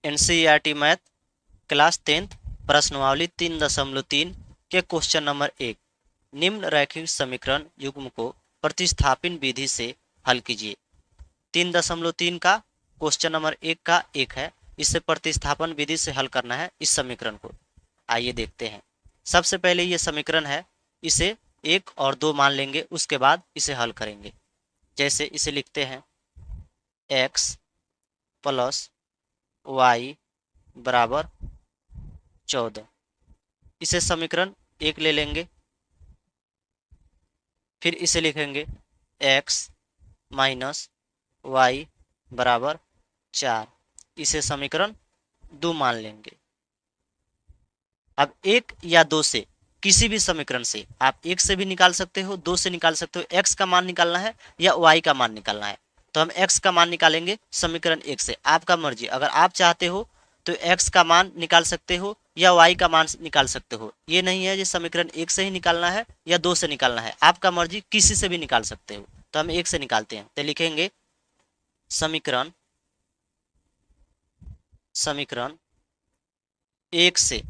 NCERT math class 10th प्रश्नवाली 3.3 के question number 1। निम्न रैखिक समीकरण युग्म को प्रतिस्थापन विधि से हल कीजिए। 3.3 का क्वेश्चन नंबर 1 का 1 है। इसे प्रतिस्थापन विधि से हल करना है इस समीकरण को। आइए देखते हैं। सबसे पहले ये समीकरण है, इसे 1 और 2 मान लेंगे, उसके बाद इसे हल करेंगे। जैसे इसे लिखते हैं x प्लस वाई बराबर 14। इसे समीकरण 1 ले लेंगे, फिर इसे लिखेंगे x माइनस वाई बराबर 4। इसे समीकरण 2 मान लेंगे। अब 1 या 2 से किसी भी समीकरण से आप 1 से भी निकाल सकते हो, 2 से निकाल सकते हो। x का मान निकालना है या y का मान निकालना है, तो हम x का मान निकालेंगे समीकरण 1 से। आपका मर्जी, अगर आप चाहते हो तो x का मान निकाल सकते हो या y का मान निकाल सकते हो। ये नहीं है कि समीकरण 1 से ही निकालना है या 2 से निकालना है, आपका मर्जी, किसी से भी निकाल सकते हो। तो हम 1 से निकालते हैं, तो लिखेंगे समीकरण समीकरण 1 से,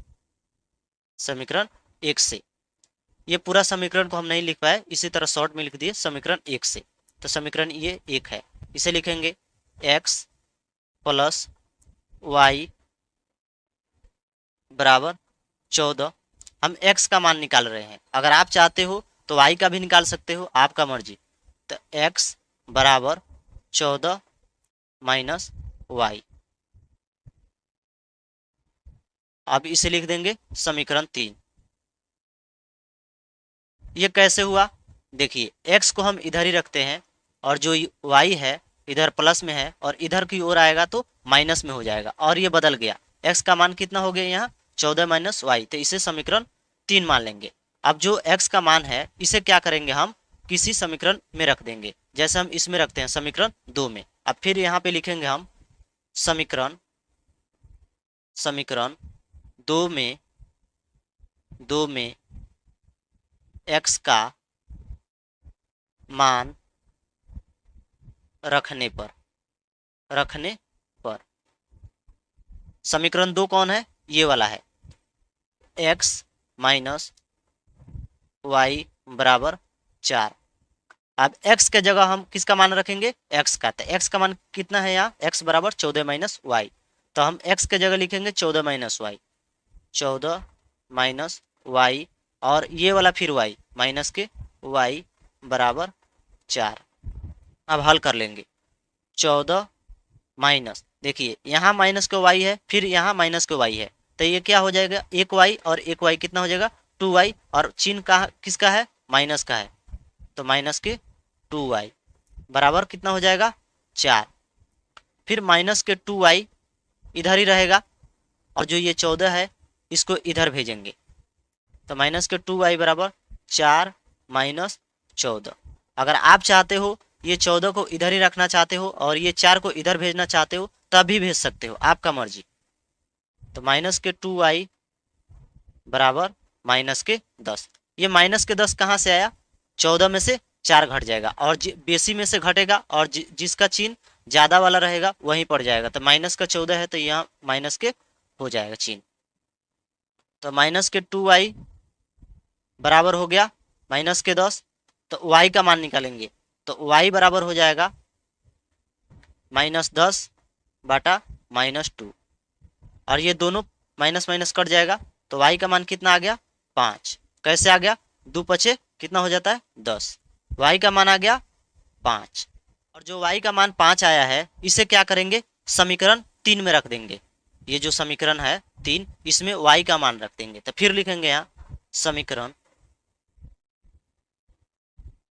समीकरण 1 से। ये पूरा समीकरण को हम नहीं लिख पाए, इसी तरह शॉर्ट में लिख दिए समीकरण 1 से। तो समीकरण ये 1 है। इसे लिखेंगे x प्लस वाई बराबर 14। हम x का मान निकाल रहे हैं, अगर आप चाहते हो तो y का भी निकाल सकते हो, आपका मर्जी। तो x बराबर 14 माइनस वाई। अब इसे लिख देंगे समीकरण 3। ये कैसे हुआ, देखिए x को हम इधर ही रखते हैं और जो y है इधर प्लस में है और इधर की ओर आएगा तो माइनस में हो जाएगा, और ये बदल गया। x का मान कितना हो गया यहाँ 14 माइनस वाई, तो इसे समीकरण 3 मान लेंगे। अब जो x का मान है इसे क्या करेंगे, हम किसी समीकरण में रख देंगे। जैसे हम इसमें रखते हैं समीकरण 2 में। अब फिर यहाँ पे लिखेंगे हम समीकरण समीकरण 2 में 2 में x का मान रखने पर समीकरण 2 कौन है, ये वाला है, x माइनस वाई बराबर 4। अब x के जगह हम किसका मान रखेंगे, x का। तो x का मान कितना है यहाँ, x बराबर 14 माइनस वाई। तो हम x के जगह लिखेंगे 14 माइनस वाई, 14 माइनस वाई, और ये वाला फिर y माइनस के y बराबर 4। अब हल कर लेंगे। 14 माइनस, देखिए यहाँ माइनस के y है, फिर यहाँ माइनस के y है, तो ये क्या हो जाएगा, एक y और एक y कितना हो जाएगा 2y, और चिन्ह का किसका है, माइनस का है, तो माइनस के 2y बराबर कितना हो जाएगा 4। फिर माइनस के 2y इधर ही रहेगा, और जो ये 14 है इसको इधर भेजेंगे, तो माइनस के 2y बराबर 4 माइनस 14। अगर आप चाहते हो ये 14 को इधर ही रखना चाहते हो और ये 4 को इधर भेजना चाहते हो तब भी भेज सकते हो, आपका मर्जी। तो माइनस के 2y बराबर माइनस के 10। ये माइनस के 10 कहाँ से आया, 14 में से 4 घट जाएगा, और बेसी में से घटेगा, और जिसका चिन्ह ज्यादा वाला रहेगा वहीं पड़ जाएगा। तो माइनस का 14 है तो यहाँ माइनस के हो जाएगा चिन्ह। तो माइनस के 2y बराबर हो गया माइनस के 10। तो y का मान निकालेंगे, तो y बराबर हो जाएगा -10 बटा -2, और ये दोनों माइनस माइनस कट जाएगा, तो y का मान कितना आ गया 5। कैसे आ गया, 2 पचे कितना हो जाता है 10, y का मान आ गया 5। और जो y का मान 5 आया है इसे क्या करेंगे, समीकरण 3 में रख देंगे। ये जो समीकरण है 3, इसमें y का मान रख देंगे। तो फिर लिखेंगे यहाँ समीकरण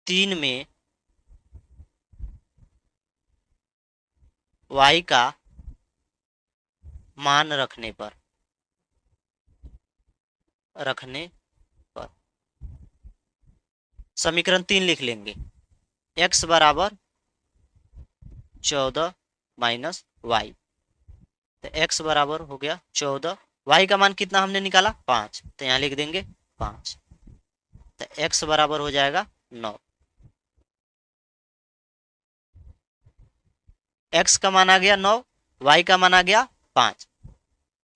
3 में y का मान रखने पर समीकरण 3 लिख लेंगे, x बराबर 14 माइनस वाई। तो x बराबर हो गया 14, y का मान कितना हमने निकाला 5, तो यहाँ लिख देंगे 5। तो x बराबर हो जाएगा 9। x का मान आ गया 9, y का मान आ गया 5।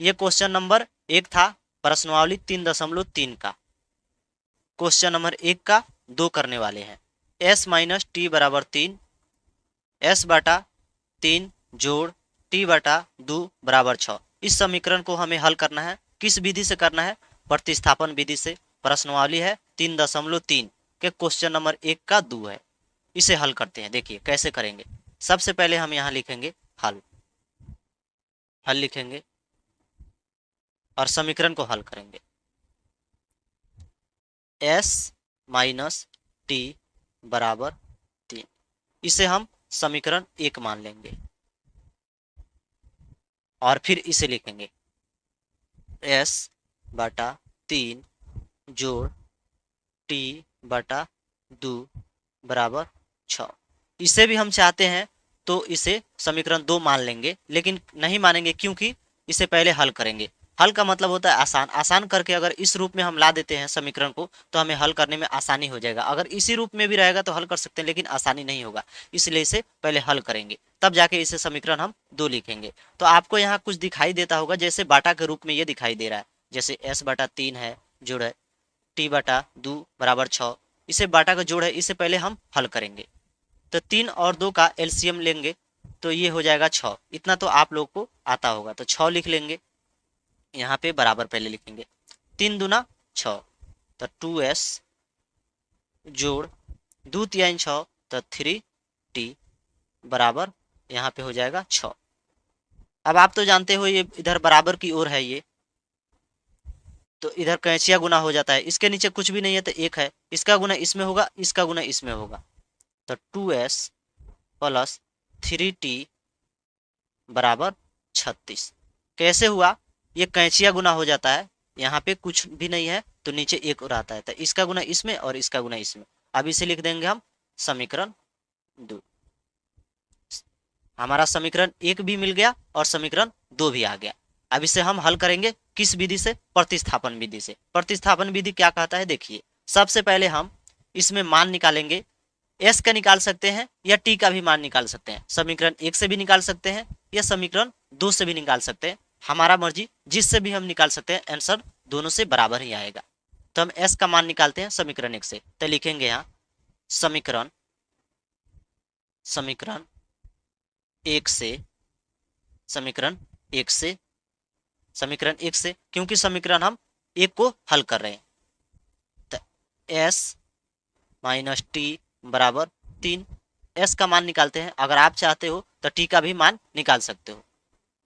ये क्वेश्चन नंबर 1 था, प्रश्नावली 3.3 का। क्वेश्चन नंबर 1 का 2 करने वाले हैं। s माइनस टी बराबर 3, s बटा 3 जोड़ t बटा 2 बराबर 6। इस समीकरण को हमें हल करना है। किस विधि से करना है? प्रतिस्थापन विधि से। प्रश्नावली है 3.3 के क्वेश्चन नंबर 1 का 2 है। इसे हल करते हैं। देखिए कैसे करेंगे। सबसे पहले हम यहाँ लिखेंगे हल लिखेंगे और समीकरण को हल करेंगे। s माइनस टी बराबर 3, इसे हम समीकरण 1 मान लेंगे और फिर इसे लिखेंगे s बटा 3 जोड़ t बटा 2 बराबर 6। इसे भी हम चाहते हैं तो इसे समीकरण 2 मान लेंगे, लेकिन नहीं मानेंगे क्योंकि इसे पहले हल करेंगे। हल का मतलब होता है आसान। आसान करके अगर इस रूप में हम ला देते हैं समीकरण को तो हमें हल करने में आसानी हो जाएगा। अगर इसी रूप में भी रहेगा तो हल कर सकते हैं, लेकिन आसानी नहीं होगा। इसलिए इसे पहले हल करेंगे, तब जाके इसे समीकरण हम 2 लिखेंगे। तो आपको यहाँ कुछ दिखाई देता होगा, जैसे बाटा के रूप में ये दिखाई दे रहा है। जैसे s बटा 3 है जोड़ है t बटा 2 बराबर 6। इसे बाटा का जोड़ है, इसे पहले हम हल करेंगे। तो 3 और 2 का एलसीएम लेंगे तो ये हो जाएगा 6। इतना तो आप लोग को आता होगा, तो 6 लिख लेंगे। यहाँ पे बराबर पहले लिखेंगे 3 दूना 6, तो 2s जोड़ 2 3 6, तो 3t बराबर यहाँ पे हो जाएगा 6। अब आप तो जानते हो ये इधर बराबर की ओर है ये, तो इधर कैंचिया गुना हो जाता है। इसके नीचे कुछ भी नहीं है तो 1 है, इसका गुना इसमें होगा, इसका गुना इसमें होगा। तो 2s प्लस 3t बराबर 36। कैसे हुआ? ये कैंचिया गुना हो जाता है, यहाँ पे कुछ भी नहीं है तो नीचे 1 और आता है, तो इसका गुना इसमें और इसका गुना इसमें। अब इसे लिख देंगे हम समीकरण 2। हमारा समीकरण 1 भी मिल गया और समीकरण 2 भी आ गया। अब इसे हम हल करेंगे किस विधि से? प्रतिस्थापन विधि से। प्रतिस्थापन विधि क्या कहता है? देखिए सबसे पहले हम इसमें मान निकालेंगे। s का निकाल सकते हैं या t का भी मान निकाल सकते हैं। समीकरण 1 से भी निकाल सकते हैं या समीकरण 2 से भी निकाल सकते हैं, हमारा मर्जी, जिससे भी हम निकाल सकते हैं। आंसर दोनों से बराबर ही आएगा। तो हम s का मान निकालते हैं समीकरण 1 से। तो लिखेंगे यहाँ समीकरण 1 से समीकरण 1 से क्योंकि समीकरण हम 1 को हल कर रहे हैं। तो s माइनस टी बराबर 3। s का मान निकालते हैं। अगर आप चाहते हो तो t का भी मान निकाल सकते हो।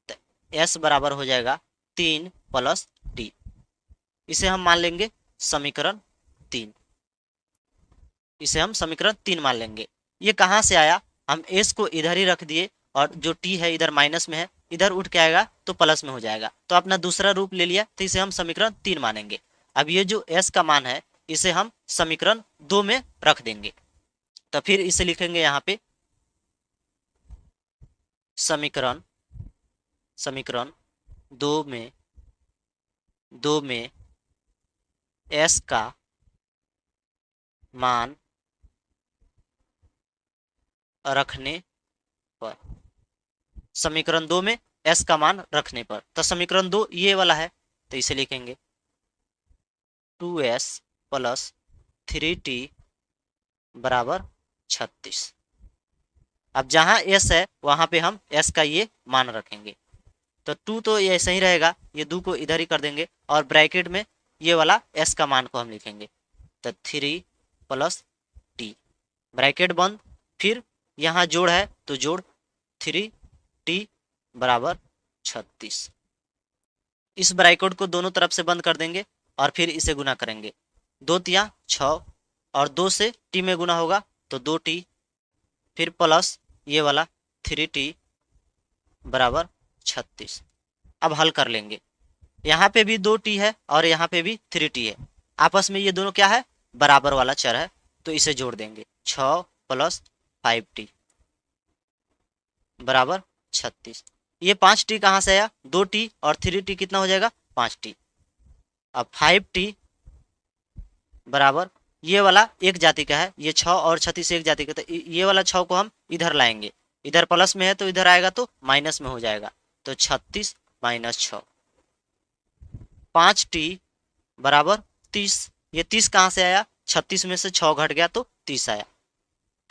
तो s बराबर हो जाएगा 3 प्लस t। इसे हम मान लेंगे समीकरण 3। इसे हम समीकरण 3 मान लेंगे। ये कहाँ से आया? हम s को इधर ही रख दिए और जो t है इधर माइनस में है, इधर उठ के आएगा तो प्लस में हो जाएगा, तो अपना दूसरा रूप ले लिया, तो इसे हम समीकरण 3 मानेंगे। अब ये जो s का मान है इसे हम समीकरण 2 में रख देंगे। तो फिर इसे लिखेंगे यहाँ पे समीकरण 2 में s का मान रखने पर, समीकरण 2 में s का मान रखने पर। तो समीकरण 2 ये वाला है, तो इसे लिखेंगे 2s प्लस 3t बराबर 36। अब जहां s है वहां पे हम s का ये मान रखेंगे। तो 2 तो ये ऐसे ही रहेगा, ये 2 को इधर ही कर देंगे और ब्रैकेट में ये वाला s का मान को हम लिखेंगे। तो 3 प्लस t ब्रैकेट बंद, फिर यहाँ जोड़ है तो जोड़ 3t बराबर 36। इस ब्रैकेट को दोनों तरफ से बंद कर देंगे और फिर इसे गुना करेंगे। 2 तिया 6 और 2 से t में गुना होगा तो 2t, फिर प्लस ये वाला 3t बराबर 36। अब हल कर लेंगे। यहाँ पे भी 2t है और यहाँ पे भी 3t है, आपस में ये दोनों क्या है? बराबर वाला चर है, तो इसे जोड़ देंगे 6 प्लस 5t बराबर 36। ये 5t कहाँ से आया? 2t और 3t कितना हो जाएगा? 5t। अब 5t बराबर ये वाला एक जाति का है, ये 6 और 36 एक जाति का, तो ये वाला 6 को हम इधर लाएंगे, इधर प्लस में है तो इधर आएगा तो माइनस में हो जाएगा, तो 36 माइनस 6। 5t बराबर 30। ये 30 कहाँ से आया? 36 में से 6 घट गया तो 30 आया।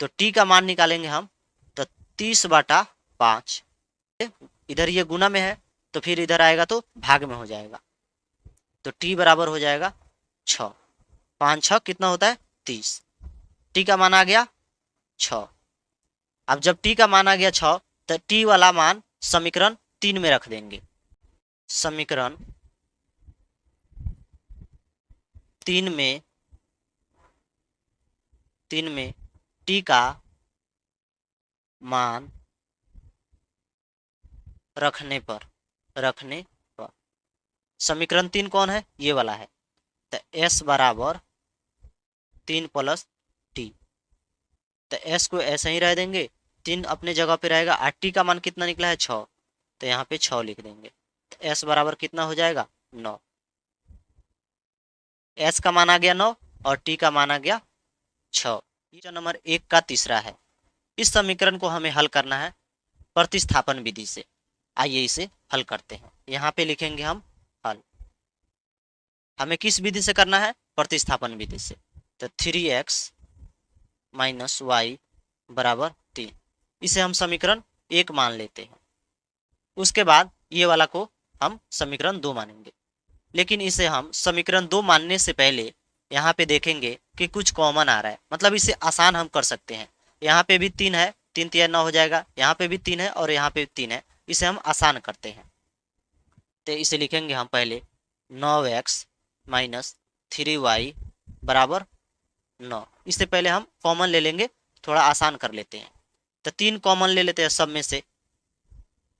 तो t का मान निकालेंगे हम, तो 30/5। इधर ये गुना में है तो फिर इधर आएगा तो भाग में हो जाएगा। तो t बराबर हो जाएगा 6। 5 6 कितना होता है? 30। t का मान आ गया 6। अब जब t का मान आ गया 6 तो t वाला मान समीकरण 3 में रख देंगे। समीकरण 3 में t का मान रखने पर समीकरण 3 कौन है? ये वाला है। तो s बराबर 3 + t। तो s को ऐसे ही रह देंगे, 3 अपने जगह पे रहेगा। और t का मान कितना निकला है? 6। तो यहाँ पे 6 लिख देंगे। तो s बराबर कितना हो जाएगा? 9। s का मान आ गया 9 और t का मान आ गया 6। क्वेश्चन नंबर 1 का तीसरा है। इस समीकरण को हमें हल करना है प्रतिस्थापन विधि से। आइए इसे हल करते हैं। यहाँ पे लिखेंगे हम हल। हमें किस विधि से करना है? प्रतिस्थापन विधि से। तो 3x - y बराबर 3। इसे हम समीकरण 1 मान लेते हैं। उसके बाद ये वाला को हम समीकरण 2 मानेंगे। लेकिन इसे हम समीकरण 2 मानने से पहले यहाँ पे देखेंगे कि कुछ कॉमन आ रहा है, मतलब इसे आसान हम कर सकते हैं। यहाँ पे भी 3 है, 3 × 9 हो जाएगा। यहाँ पे भी 3 है और यहाँ पे 3 है। इसे हम आसान करते हैं। तो इसे लिखेंगे हम पहले 9x - 3y बराबर 9। इससे पहले हम कॉमन ले लेंगे, थोड़ा आसान कर लेते हैं। तो 3 कॉमन ले लेते हैं सब में से।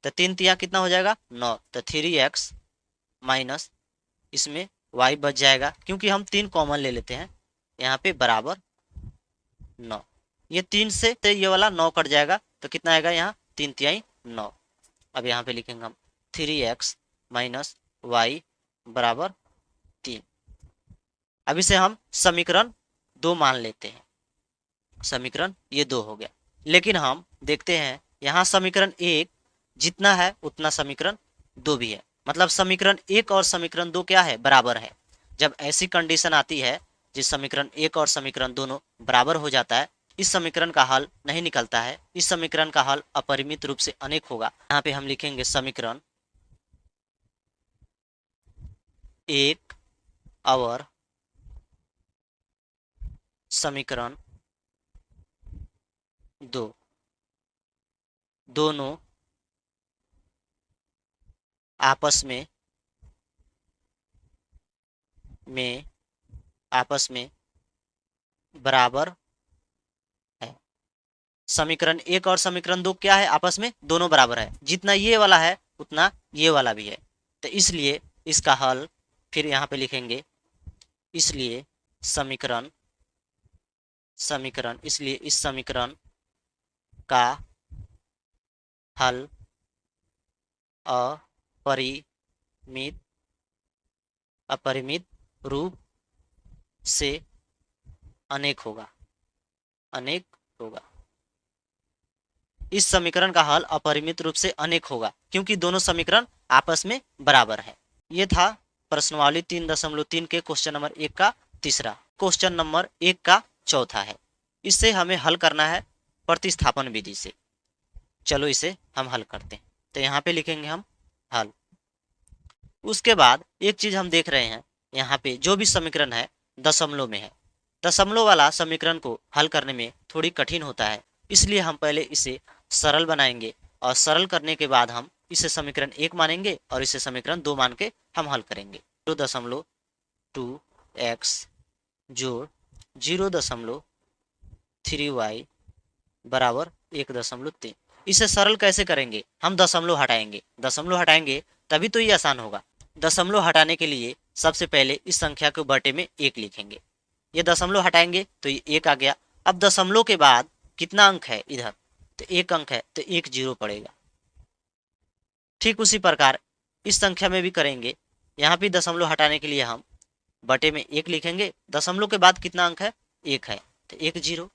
तो 3 तिया कितना हो जाएगा? 9। तो 3x माइनस इसमें y बच जाएगा, क्योंकि हम 3 कॉमन ले लेते हैं। यहाँ पे बराबर 9। ये 3 से तो ये वाला 9 कट जाएगा, तो कितना आएगा यहाँ? 3 तिहाई 9। अब यहाँ पे लिखेंगे हम 3x - y बराबर 3। अब इसे हम समीकरण 2 मान लेते हैं। समीकरण ये 2 हो गया। लेकिन हम देखते हैं यहाँ समीकरण 1 जितना है उतना समीकरण 2 भी है। मतलब समीकरण 1 और समीकरण 2 क्या है? बराबर है। जब ऐसी कंडीशन आती है जिस समीकरण 1 और समीकरण दोनों बराबर हो जाता है, इस समीकरण का हल नहीं निकलता है। इस समीकरण का हल अपरिमित रूप से अनेक होगा। यहाँ पे हम लिखेंगे समीकरण 1 और समीकरण 2 दोनों आपस में बराबर है। समीकरण 1 और समीकरण 2 क्या है? आपस में दोनों बराबर है। जितना ये वाला है उतना ये वाला भी है। तो इसलिए इसका हल फिर यहाँ पे लिखेंगे, इसलिए इसलिए इस समीकरण का हल अपरिमित रूप से अनेक होगा। इस समीकरण का हल अपरिमित रूप से अनेक होगा, क्योंकि दोनों समीकरण आपस में बराबर है। ये था प्रश्नवाली 3.3 के क्वेश्चन नंबर 1 का तीसरा। क्वेश्चन नंबर 1 का चौथा है। इससे हमें हल करना है प्रतिस्थापन विधि से। चलो इसे हम हल करते हैं। तो यहाँ पे लिखेंगे हम हल। उसके बाद एक चीज हम देख रहे हैं, यहाँ पे जो भी समीकरण है दशमलव में है। दशमलव वाला समीकरण को हल करने में थोड़ी कठिन होता है, इसलिए हम पहले इसे सरल बनाएंगे और सरल करने के बाद हम इसे समीकरण 1 मानेंगे और इसे समीकरण 2 मान के हम हल करेंगे। 0.2x जोड़ 0.3y बराबर 1.3। इसे सरल कैसे करेंगे? हम दशमलव हटाएंगे तभी तो ये आसान होगा। दशमलव हटाने के लिए सबसे पहले इस संख्या को बटे में 1 लिखेंगे। ये दशमलव हटाएंगे तो ये 1 आ गया। अब दशमलव के बाद कितना अंक है इधर? तो 1 अंक है, तो 1 0 पड़ेगा। ठीक उसी प्रकार इस संख्या में भी करेंगे। यहाँ भी दशमलव हटाने के लिए हम बटे में 1 लिखेंगे। दशमलव के बाद कितना अंक है? 1 है, तो 1 0।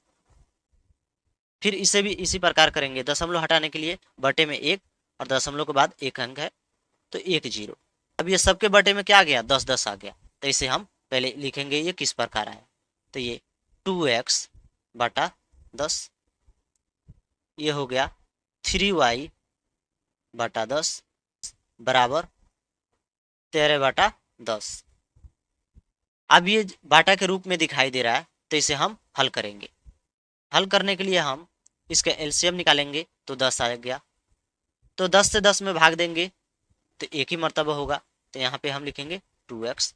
फिर इसे भी इसी प्रकार करेंगे। दशमलव हटाने के लिए बटे में 1 और दशमलव के बाद 1 अंक है, तो 1 0। अब ये सबके बटे में क्या आ गया, 10 10 आ गया। तो इसे हम पहले लिखेंगे ये किस प्रकार आया। तो ये 2x बटा 10, ये हो गया 3y बटा 10 बराबर 13 बटा 10। अब ये बाटा के रूप में दिखाई दे रहा है, तो इसे हम हल करेंगे। हल करने के लिए हम इसका एलसीएम निकालेंगे, तो 10 आ गया। तो 10 से 10 में भाग देंगे तो एक ही मर्तबा होगा, तो यहाँ पे हम लिखेंगे 2x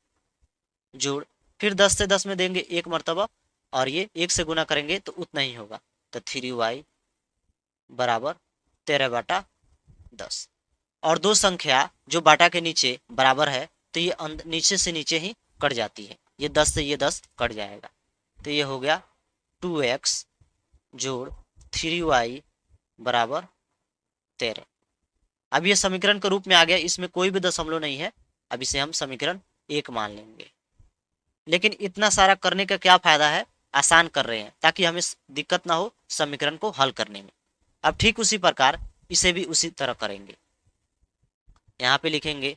जोड़, फिर 10 से 10 में देंगे एक मर्तबा, और ये 1 से गुना करेंगे तो उतना ही होगा, तो 3y बराबर 13 बटा 10। और दो संख्या जो बाटा के नीचे बराबर है, तो ये नीचे से नीचे ही कट जाती है, ये 10 से ये 10 कट जाएगा। तो ये हो गया 2x जोड़ 3y बराबर 13। अब ये समीकरण के रूप में आ गया, इसमें कोई भी दशमलव नहीं है। अब इसे हम समीकरण 1 मान लेंगे। लेकिन इतना सारा करने का क्या फायदा है, आसान कर रहे हैं ताकि हमें दिक्कत ना हो समीकरण को हल करने में। अब ठीक उसी प्रकार इसे भी उसी तरह करेंगे। यहाँ पे लिखेंगे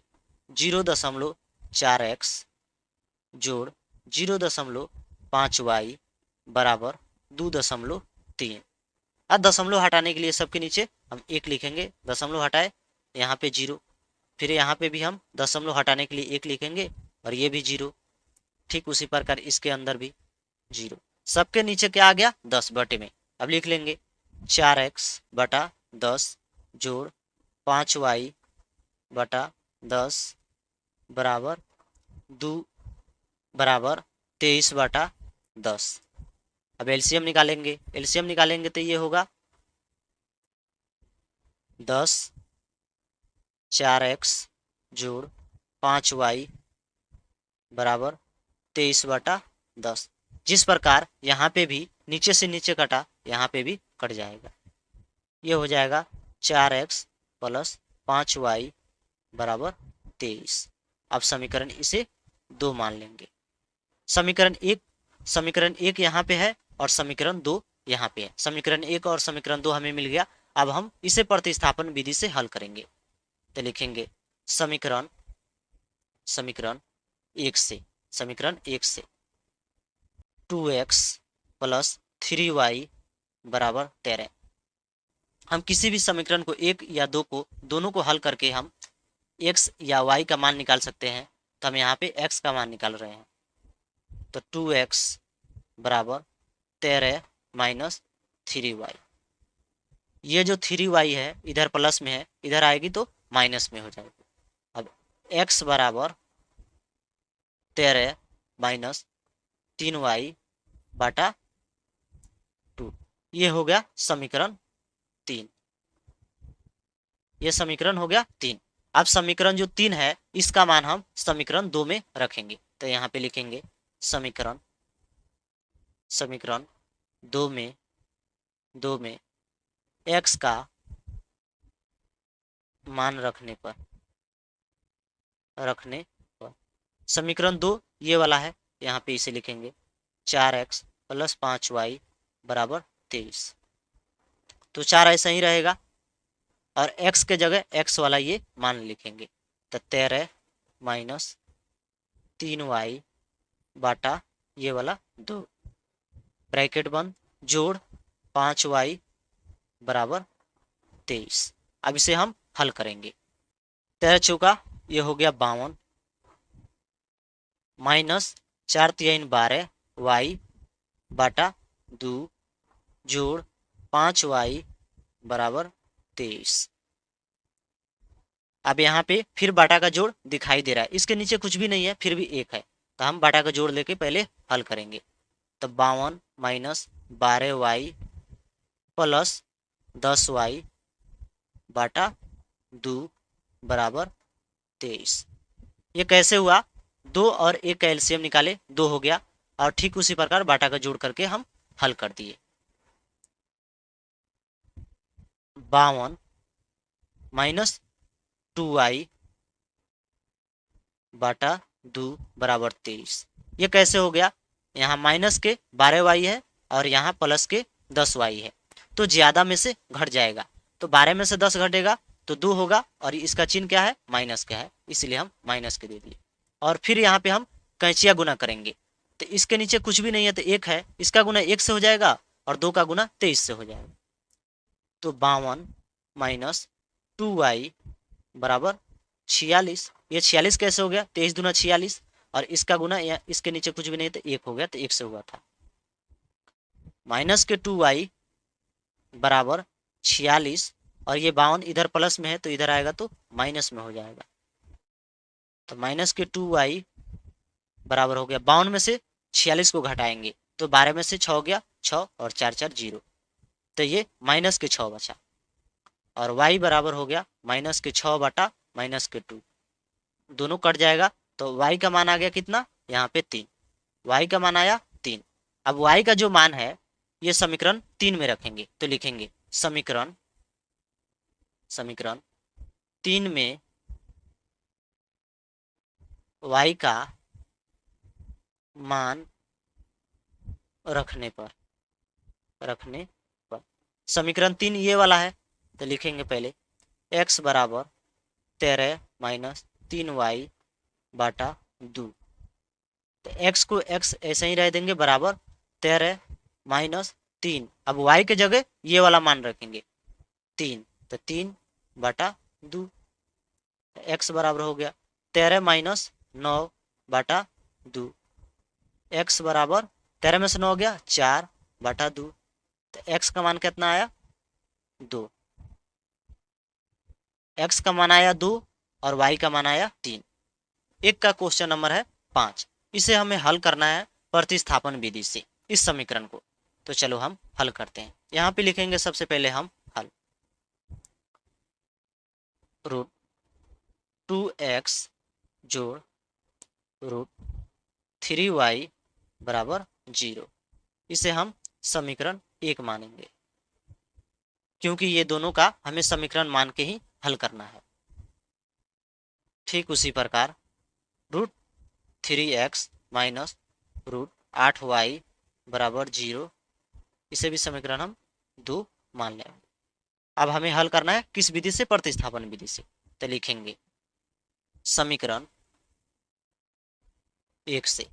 0.4x जोड़ 0.5y बराबर 2.3। अब दशमलव हटाने के लिए सबके नीचे हम 1 लिखेंगे, दशमलव हटाए यहाँ पे 0, फिर यहाँ पे भी हम दशमलव हटाने के लिए 1 लिखेंगे और ये भी 0। ठीक उसी प्रकार इसके अंदर भी 0। सबके नीचे क्या आ गया, 10 बटे में। अब लिख लेंगे 4x बटा 10 जोड़ 5y बटा 10 बराबर 2 बराबर 23 बटा 10। अब एलसीएम निकालेंगे तो ये होगा 10 4x जोड़ 5y बराबर 23 बटा 10। जिस प्रकार यहाँ पे भी नीचे से नीचे कटा, यहाँ पे भी कट जाएगा। ये हो जाएगा 4x प्लस 5y बराबर 23। अब समीकरण इसे 2 मान लेंगे। समीकरण एक यहाँ पे है और समीकरण 2 यहाँ पे है। समीकरण 1 और समीकरण 2 हमें मिल गया। अब हम इसे प्रतिस्थापन विधि से हल करेंगे। तो लिखेंगे समीकरण 1 से 2x प्लस 3y बराबर 13। हम किसी भी समीकरण को 1 या 2 को दोनों को हल करके हम x या y का मान निकाल सकते हैं। तो हम यहाँ पे x का मान निकाल रहे हैं, तो 2x बराबर 13 माइनस 3y। ये जो 3y है इधर प्लस में है, इधर आएगी तो माइनस में हो जाएगी। अब x बराबर 13 माइनस 3y बटा 2। ये हो गया समीकरण 3। ये समीकरण हो गया 3। अब समीकरण जो 3 है इसका मान हम समीकरण 2 में रखेंगे। तो यहाँ पे लिखेंगे समीकरण 2 में x का मान रखने पर समीकरण 2 ये वाला है, यहाँ पे इसे लिखेंगे 4x प्लस 5y बराबर 23। तो 4 ऐसा ही रहेगा और x के जगह x वाला ये मान लिखेंगे। तो 13 माइनस 3y बाटा ये वाला 2 ब्रैकेट बंद जोड़ 5y बराबर 23। अब इसे हम हल करेंगे। 13 चौका ये हो गया 52 माइनस 4 3 12 y बाटा 2 जोड़ 5y बराबर 23। अब यहाँ पे फिर बाटा का जोड़ दिखाई दे रहा है, इसके नीचे कुछ भी नहीं है फिर भी 1 है, तो हम बाटा का जोड़ लेके पहले हल करेंगे। तो 52 माइनस 12y प्लस 10y बाटा 2 बराबर 23। ये कैसे हुआ, 2 और 1 का एलसीएम निकाले 2 हो गया, और ठीक उसी प्रकार बाटा का जोड़ करके हम हल कर दिए। 52 माइनस 2y बाटा 2 बराबर 23। ये कैसे हो गया, यहाँ माइनस के 12y है और यहाँ प्लस के 10y है, तो ज्यादा में से घट जाएगा। तो 12 में से 10 घटेगा तो 2 होगा और इसका चिन्ह क्या है, माइनस का है, इसलिए हम माइनस के दे दिए। और फिर यहाँ पे हम कैंचिया गुना करेंगे, तो इसके नीचे कुछ भी नहीं है तो 1 है, इसका गुना 1 से हो जाएगा और 2 का गुना 23 से हो जाएगा। तो 52 माइनस 2y बराबर 46। ये 46 कैसे हो गया, 23 दूना 46 और इसका गुना इसके नीचे कुछ भी नहीं तो 1 हो गया, तो 1 से हुआ था। माइनस के 2y बराबर 46 और ये 52 इधर प्लस में है तो इधर आएगा तो माइनस में हो जाएगा। तो माइनस के 2y बराबर हो गया, 52 में से 46 को घटाएंगे तो 12 में से 6 हो गया 6 और 4 4 0, तो ये माइनस के 6 बचा। और y बराबर हो गया माइनस के 6 बटा माइनस के 2, दोनों कट जाएगा तो y का मान आ गया कितना, यहाँ पे 3, y का मान आया 3। अब y का जो मान है ये समीकरण 3 में रखेंगे, तो लिखेंगे समीकरण 3 में y का मान रखने पर समीकरण 3 ये वाला है, तो लिखेंगे पहले x बराबर 13 माइनस 3y बटा 2, तो x को x ऐसे ही रह देंगे बराबर 13 माइनस 3, अब y के जगह ये वाला मान रखेंगे 3, तो 3 बटा 2, x बराबर हो गया 13 माइनस 9 बटा 2, x बराबर 13 में से 9 हो गया 4 बटा 2, तो x का मान कितना आया 2, x का मान आया 2 और y का मान आया 3। एक का क्वेश्चन नंबर है 5, इसे हमें हल करना है प्रतिस्थापन विधि से इस समीकरण को। तो चलो हम हल करते हैं। यहाँ पे लिखेंगे सबसे पहले हम हल, रूट 2x जोड़ रूट 3y बराबर 0, इसे हम समीकरण 1 मानेंगे क्योंकि ये दोनों का हमें समीकरण मान के ही हल करना है। ठीक उसी प्रकार root 3x minus root 8y बराबर 0, इसे भी समीकरण हम 2 मान लेंगे। अब हमें हल करना है किस विधि से, प्रतिस्थापन विधि से, तो लिखेंगे समीकरण 1 से।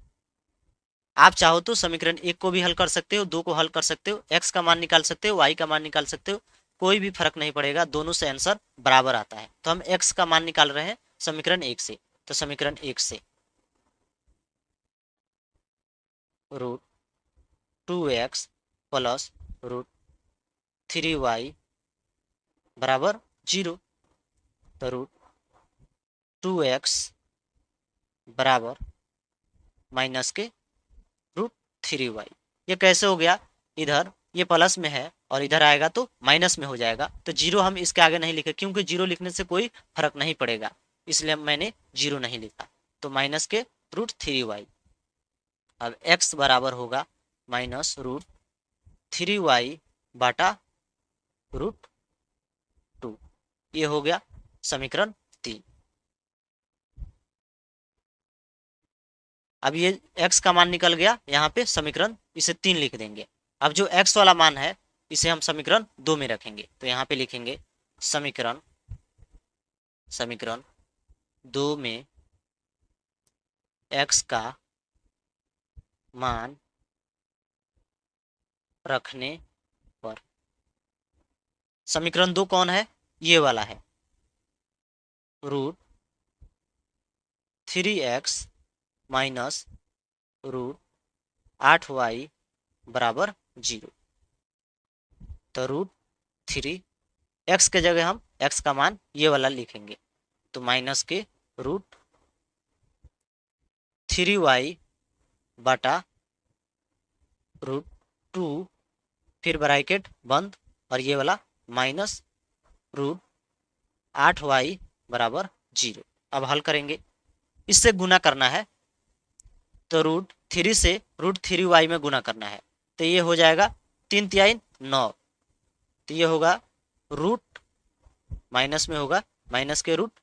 आप चाहो तो समीकरण 1 को भी हल कर सकते हो, 2 को हल कर सकते हो, x का मान निकाल सकते हो, y का मान निकाल सकते हो, कोई भी फर्क नहीं पड़ेगा, दोनों से आंसर बराबर आता है। तो हम x का मान निकाल रहे हैं समीकरण 1 से, तो समीकरण 1 से root 2x plus root 3y बराबर 0, तो रूट 2x बराबर माइनस के रूट 3y। ये कैसे हो गया, इधर ये प्लस में है और इधर आएगा तो माइनस में हो जाएगा, तो 0 हम इसके आगे नहीं लिखे क्योंकि 0 लिखने से कोई फर्क नहीं पड़ेगा, इसलिए मैंने 0 नहीं लिखा, तो माइनस के रूट 3y। अब x बराबर होगा माइनस रूट 3y बटा रूट 2, ये हो गया समीकरण 3। अब ये x का मान निकल गया, यहाँ पे समीकरण इसे 3 लिख देंगे। अब जो x वाला मान है इसे हम समीकरण 2 में रखेंगे, तो यहाँ पे लिखेंगे समीकरण 2 में x का मान रखने पर, समीकरण 2 कौन है, ये वाला है, root 3x minus root 8y बराबर 0, तो रूट 3 x के जगह हम x का मान ये वाला लिखेंगे, तो माइनस के रूट 3y बटा रूट 2, फिर ब्रैकेट बंद और ये वाला माइनस रूट 8y बराबर 0। अब हल करेंगे, इससे गुना करना है, तो रूट 3 से रूट 3y में गुना करना है, तो ये हो जाएगा 3 तिहाई 9, तो ये होगा रूट माइनस में होगा माइनस के रूट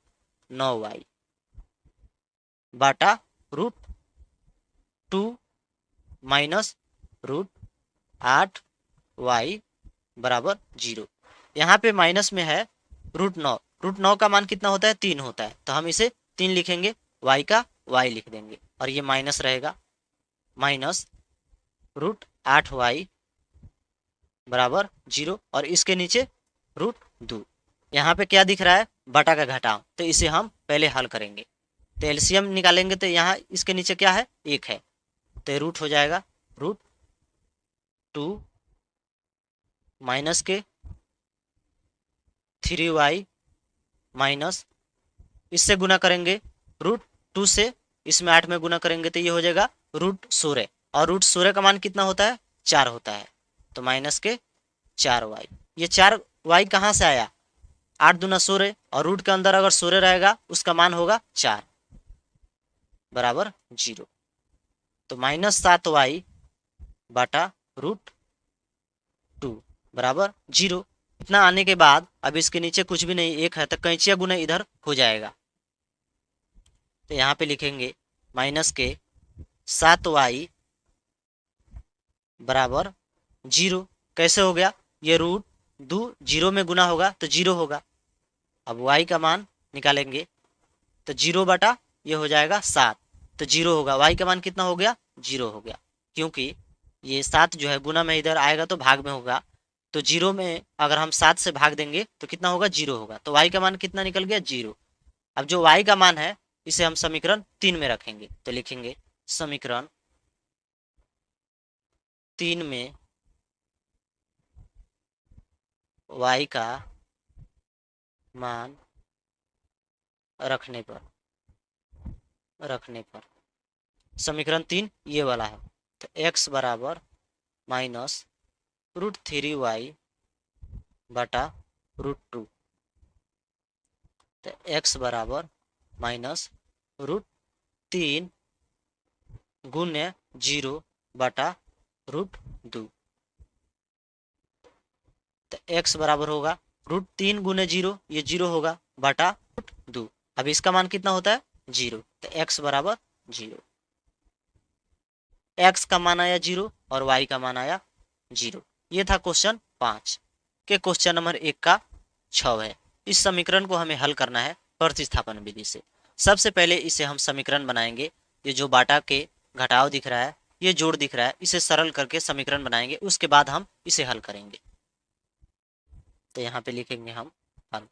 9y बटा रूट 2 माइनस रूट 8y बराबर 0। यहाँ पे माइनस में है रूट 9, √9 का मान कितना होता है? 3 होता है, तो हम इसे 3 लिखेंगे, y का y लिख देंगे और ये माइनस रहेगा, माइनस √8y बराबर 0 और इसके नीचे √2। यहाँ पे क्या दिख रहा है? बटा का घटाव, तो इसे हम पहले हल करेंगे। तो एलसीएम निकालेंगे तो यहाँ इसके नीचे क्या है? 1 है, तो रूट हो जाएगा √2 माइनस के 3y माइनस, इससे गुना करेंगे √2 से, इसमें 8 में गुना करेंगे तो ये हो जाएगा √16 और √16 का मान कितना होता है? 4 होता है, तो माइनस के 4y। ये 4y कहाँ से आया? 8 दूना 16 और रूट के अंदर अगर 16 रहेगा उसका मान होगा 4 बराबर 0, तो -7y बटा √2 बराबर 0। इतना आने के बाद अब इसके नीचे कुछ भी नहीं, 1 है, तो कैंचिया गुना इधर हो जाएगा, तो यहाँ पे लिखेंगे माइनस के 7y बराबर 0। कैसे हो गया? ये √2 0 में गुना होगा तो 0 होगा। अब y का मान निकालेंगे तो 0 बटा ये हो जाएगा 7, तो 0 होगा। y का मान कितना हो गया? 0 हो गया, क्योंकि ये 7 जो है गुना में इधर आएगा तो भाग में होगा, तो 0 में अगर हम 7 से भाग देंगे तो कितना होगा? 0 होगा, तो y का मान कितना निकल गया? 0। अब जो y का मान है इसे हम समीकरण 3 में रखेंगे, तो लिखेंगे समीकरण 3 में y का मान रखने पर समीकरण 3 ये वाला है, तो x बराबर -√3y बटा √2, तो x बराबर -√3 गुने 0 बटा √2, तो x बराबर होगा √3 गुने 0, ये 0 होगा, बटा √2। अब इसका मान कितना होता है? 0, तो x बराबर 0। x का मान आया 0 और y का मान आया 0। ये था क्वेश्चन 5 के क्वेश्चन नंबर 1 का 6 है। इस समीकरण को हमें हल करना है प्रतिस्थापन विधि से। सबसे पहले इसे हम समीकरण बनाएंगे। ये जो बाटा के घटाव दिख रहा है, ये जोड़ दिख रहा है, इसे सरल करके समीकरण बनाएंगे, उसके बाद हम इसे हल करेंगे। तो यहाँ पे लिखेंगे हम हल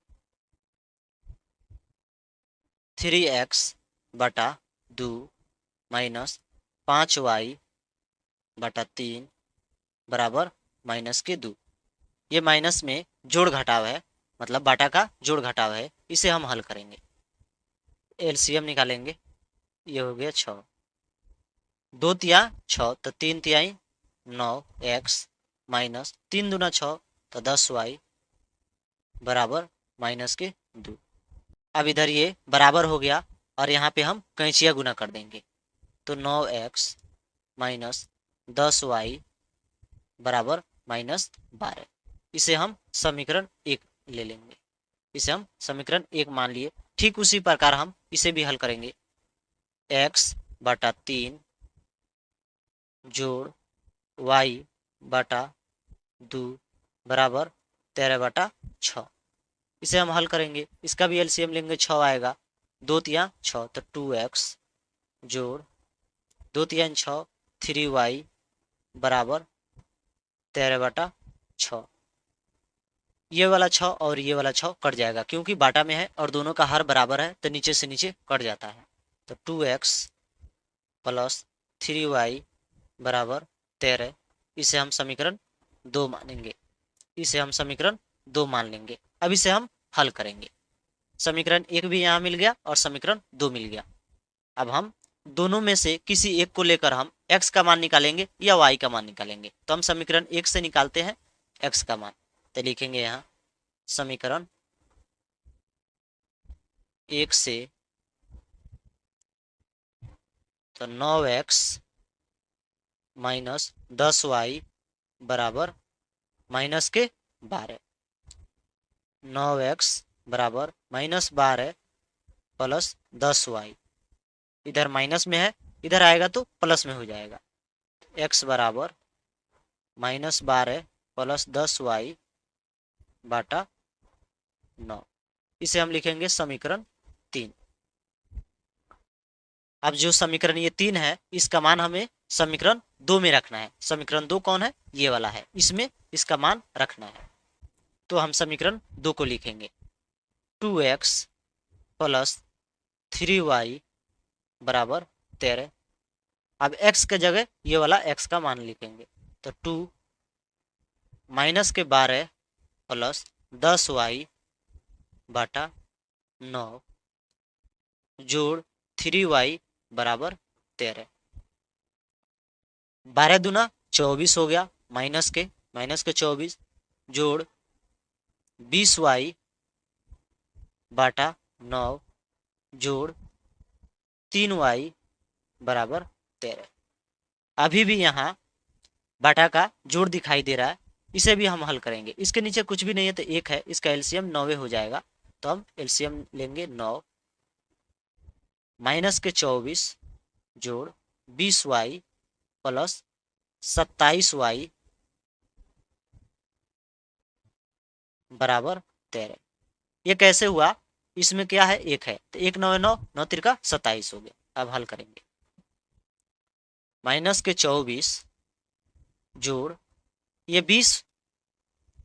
3x बटा 2 माइनस 5y बटा 3 बराबर -2। ये माइनस में जोड़ घटाव है, मतलब बाटा का जोड़ घटाव है, इसे हम हल करेंगे। एलसीएम निकालेंगे, ये हो गया 6, 2 तिया 6, तो 3 तिहाई 9x माइनस 3 दूना 6, तो 10y बराबर -2। अब इधर ये बराबर हो गया और यहाँ पे हम कैंचिया गुना कर देंगे, तो 9x माइनस 10y बराबर -12। इसे हम समीकरण 1 ले लेंगे, इसे हम समीकरण 1 मान लिए। ठीक उसी प्रकार हम इसे भी हल करेंगे। x बटा 3 जोड़ y बटा 2 बराबर 13 बटा 6। इसे हम हल करेंगे, इसका भी एलसीएम लेंगे, 6 आएगा, 2 तिया 6, तो 2x जोड़ 2 तिया 6 3y बराबर 13 बटा 6। ये वाला 6 और ये वाला 6 कट जाएगा, क्योंकि बाटा में है और दोनों का हर बराबर है, तो नीचे से नीचे कट जाता है। तो 2x प्लस 3y बराबर 13, इसे हम समीकरण 2 मानेंगे, इसे हम समीकरण 2 मान लेंगे। अब इसे हम हल करेंगे। समीकरण 1 भी यहाँ मिल गया और समीकरण 2 मिल गया। अब हम दोनों में से किसी एक को लेकर हम x का मान निकालेंगे या y का मान निकालेंगे। तो हम समीकरण 1 से निकालते हैं x का मान, तो लिखेंगे यहाँ समीकरण 1 से, तो 9x माइनस 10y बराबर -12, 9x बराबर -12 प्लस 10y, इधर माइनस में है, इधर आएगा तो प्लस में हो जाएगा। x बराबर -12 प्लस 10y बटा 9, इसे हम लिखेंगे समीकरण 3। अब जो समीकरण ये 3 है, इसका मान हमें समीकरण 2 में रखना है। समीकरण 2 कौन है? ये वाला है, इसमें इसका मान रखना है। तो हम समीकरण 2 को लिखेंगे 2x प्लस 3y बराबर 13। अब x के जगह ये वाला x का मान लिखेंगे, तो 2 माइनस के 12 प्लस 10y बटा 9 जोड़ 3y बराबर 13। 12 दूना 24 हो गया, माइनस के 24 जोड़ 20y बटा 9 जोड़ 3y बराबर 13। अभी भी यहाँ बटा का जोड़ दिखाई दे रहा है, इसे भी हम हल करेंगे। इसके नीचे कुछ भी नहीं है तो 1 है, इसका एलसीएम 9 हो जाएगा। तो हम एलसीएम लेंगे 9 माइनस के 24 जोड़ 20y प्लस 27y बराबर 13। ये कैसे हुआ? इसमें क्या है? 1 है, तो 1 9 9 9 तिरका 27 हो गया। अब हल करेंगे, माइनस के 24 जोड़ ये 20,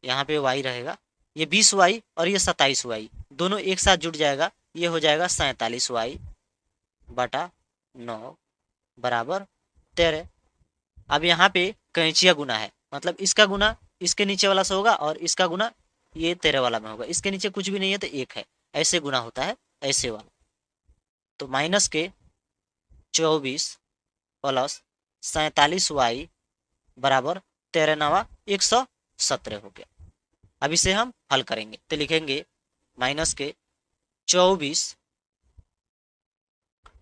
यहाँ पे y रहेगा, ये 20y और ये 27y दोनों एक साथ जुड़ जाएगा, ये हो जाएगा 47y बटा 9 बराबर 13। अब यहाँ पे कैंचिया गुना है, मतलब इसका गुना इसके नीचे वाला से होगा और इसका गुना ये 13 वाला में होगा। इसके नीचे कुछ भी नहीं है तो 1 है, ऐसे गुना होता है, ऐसे वाला। तो माइनस के 24 प्लस 47y बराबर 13 नवा 117 हो गया। अब इसे हम हल करेंगे तो लिखेंगे माइनस के 24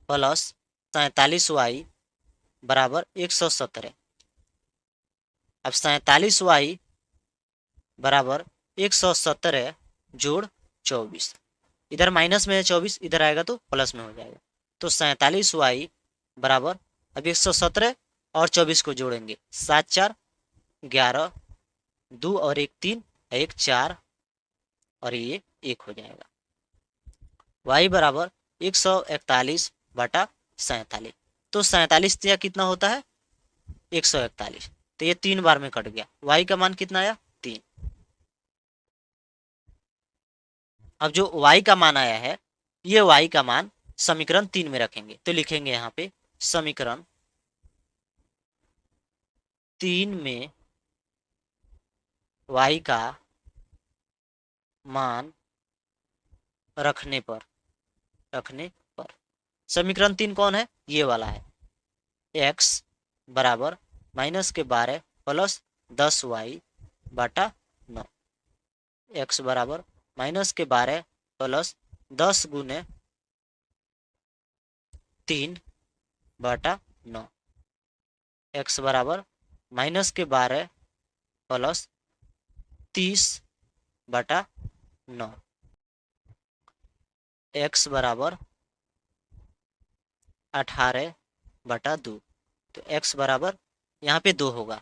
प्लस 47y बराबर 117। अब 47y बराबर 117 जोड़ 24, इधर माइनस में है 24, इधर आएगा तो प्लस में हो जाएगा। तो 47y बराबर अब 117 और 24 को जोड़ेंगे, 7 4 11, 2 और 1 3, 1 4 और ये 1 हो जाएगा। y बराबर 141 बटा 47। तो 47 या कितना होता है? 141। तो ये 3 बार में कट गया। y का मान कितना आया? 3। अब जो y का मान आया है, ये y का मान समीकरण 3 में रखेंगे। तो लिखेंगे यहाँ पे समीकरण 3 में y का मान रखने पर समीकरण 3 कौन है? ये वाला है। x बराबर माइनस के 12 प्लस 10y बटा 9। x बराबर माइनस के 12 प्लस 10 गुने 3 बटा 9। x बराबर माइनस के 12 प्लस 30 बटा 9। x बराबर 18 बटा 2। तो x बराबर यहाँ पे 2 होगा,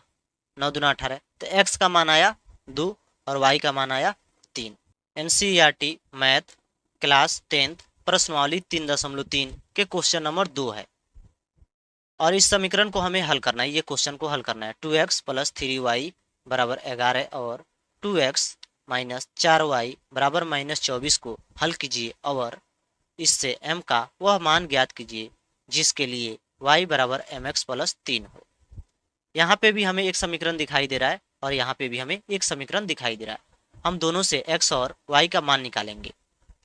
9 दूना 18। तो x का मान आया 2 और y का मान आया 3। NCERT मैथ क्लास 10th प्रश्नावली 3.3 के क्वेश्चन नंबर 2 है और इस समीकरण को हमें हल करना है। ये क्वेश्चन को हल करना है। 2x प्लस 3y बराबर 11 और 2x माइनस 4y बराबर माइनस 24 को हल कीजिए और इससे m का वह मान ज्ञात कीजिए जिसके लिए y बराबर mx प्लस 3 हो। यहाँ पे भी हमें एक समीकरण दिखाई दे रहा है और यहाँ पे भी हमें एक समीकरण दिखाई दे रहा है। हम दोनों से x और y का मान निकालेंगे।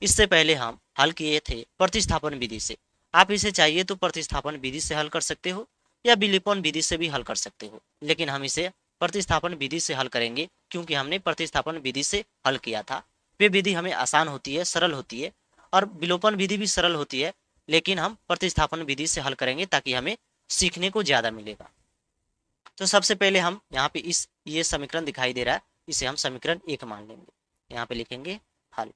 इससे पहले हम हल किए थे प्रतिस्थापन विधि से। आप इसे चाहिए तो प्रतिस्थापन विधि से हल कर सकते हो या विलोपन विधि से भी हल कर सकते हो, लेकिन हम इसे प्रतिस्थापन विधि से हल करेंगे क्योंकि हमने प्रतिस्थापन विधि से हल किया था। वे विधि हमें आसान होती है, सरल होती है और विलोपन विधि भी सरल होती है, लेकिन हम प्रतिस्थापन विधि से हल करेंगे ताकि हमें सीखने को ज़्यादा मिलेगा। तो सबसे पहले हम यहाँ पे ये समीकरण दिखाई दे रहा है, इसे हम समीकरण 1 मान लेंगे। यहाँ पे लिखेंगे हल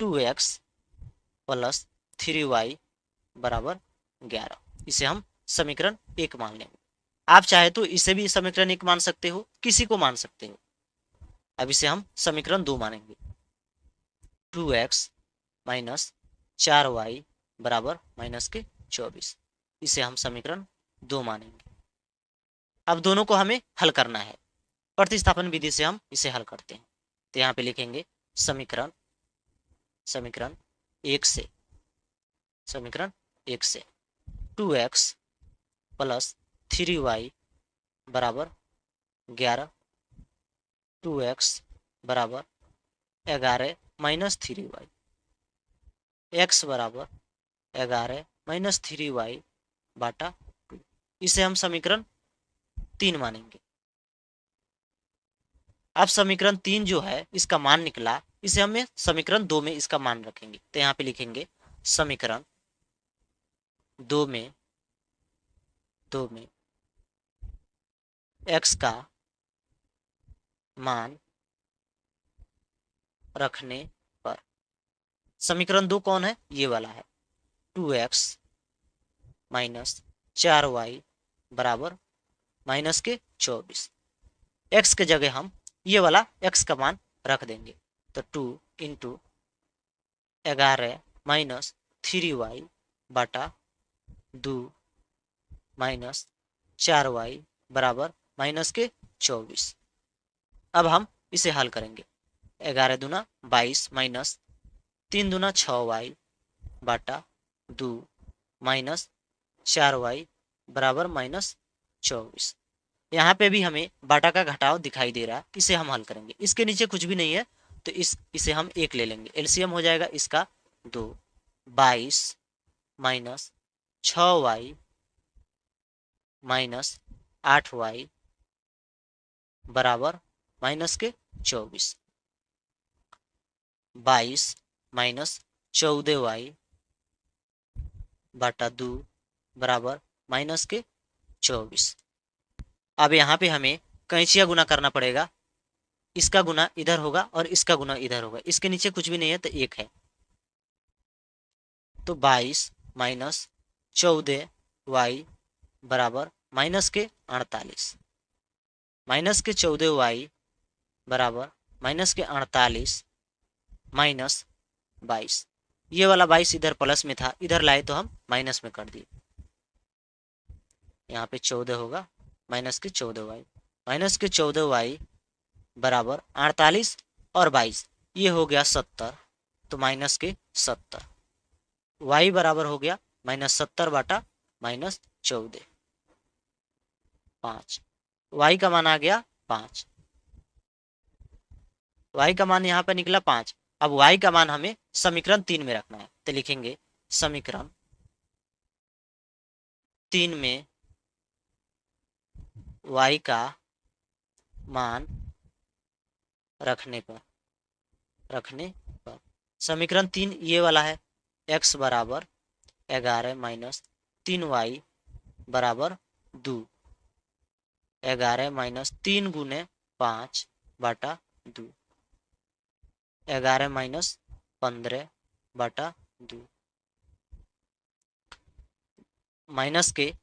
2x प्लस 3y बराबर 11। इसे हम समीकरण 1 मान लेंगे। आप चाहे तो इसे भी समीकरण 1 मान सकते हो, किसी को मान सकते हो। अब इसे हम समीकरण 2 मानेंगे। 2x माइनस 4y बराबर माइनस के 24। इसे हम समीकरण 2 मानेंगे। अब दोनों को हमें हल करना है। प्रतिस्थापन विधि से हम इसे हल करते हैं। तो यहाँ पे लिखेंगे समीकरण समीकरण 1 से 2x प्लस 3y बराबर 11, 2x बराबर 11 माइनस 3y, x बराबर 11 माइनस 3y बाटा 2। इसे हम समीकरण 3 मानेंगे। अब समीकरण 3 जो है इसका मान निकला, इसे हमें समीकरण 2 में इसका मान रखेंगे। तो यहाँ पे लिखेंगे समीकरण 2 में x का मान रखने पर, समीकरण 2 कौन है? ये वाला है, 2x माइनस 4y बराबर माइनस के 24। x के जगह हम ये वाला x का मान रख देंगे। तो 2 इंटू 11 माइनस 3y बाटा 2 माइनस 4y बराबर माइनस के 24। अब हम इसे हल करेंगे। 11 दूना 22 माइनस 3 दूना 6y बाटा 2 माइनस 4y बराबर माइनस 24। यहाँ पे भी हमें बाटा का घटाव दिखाई दे रहा है, इसे हम हल करेंगे। इसके नीचे कुछ भी नहीं है तो इसे हम 1 ले लेंगे। एलसीएम हो जाएगा इसका 2, 22 माइनस 6y माइनस 8y बराबर माइनस के 24। 22 माइनस 14y बाटा 2 बराबर माइनस के 24। अब यहाँ पे हमें कैंचिया गुना करना पड़ेगा। इसका गुना इधर होगा और इसका गुना इधर होगा। इसके नीचे कुछ भी नहीं है तो 1 है। तो 22 माइनस 14y बराबर माइनस के 48, माइनस के 14y बराबर माइनस के 48 माइनस 22। ये वाला 22 इधर प्लस में था, इधर लाए तो हम माइनस में कर दिए। यहाँ पे 14 होगा माइनस के 14y, माइनस के 14y बराबर 48 और 22, ये हो गया 70। तो माइनस के 70, y बराबर हो गया माइनस 70 बाटा माइनस 14, 5। y का मान आ गया 5। y का मान यहाँ पे निकला 5। अब y का मान हमें समीकरण 3 में रखना है। तो लिखेंगे समीकरण 3 में y का मान रखने पर समीकरण 3 ये वाला है, x बराबर 11 माइनस 3y बराबर 2, 11 माइनस 3 गुने 5 बाटा 2, 11 माइनस 15 बाटा 2, माइनस के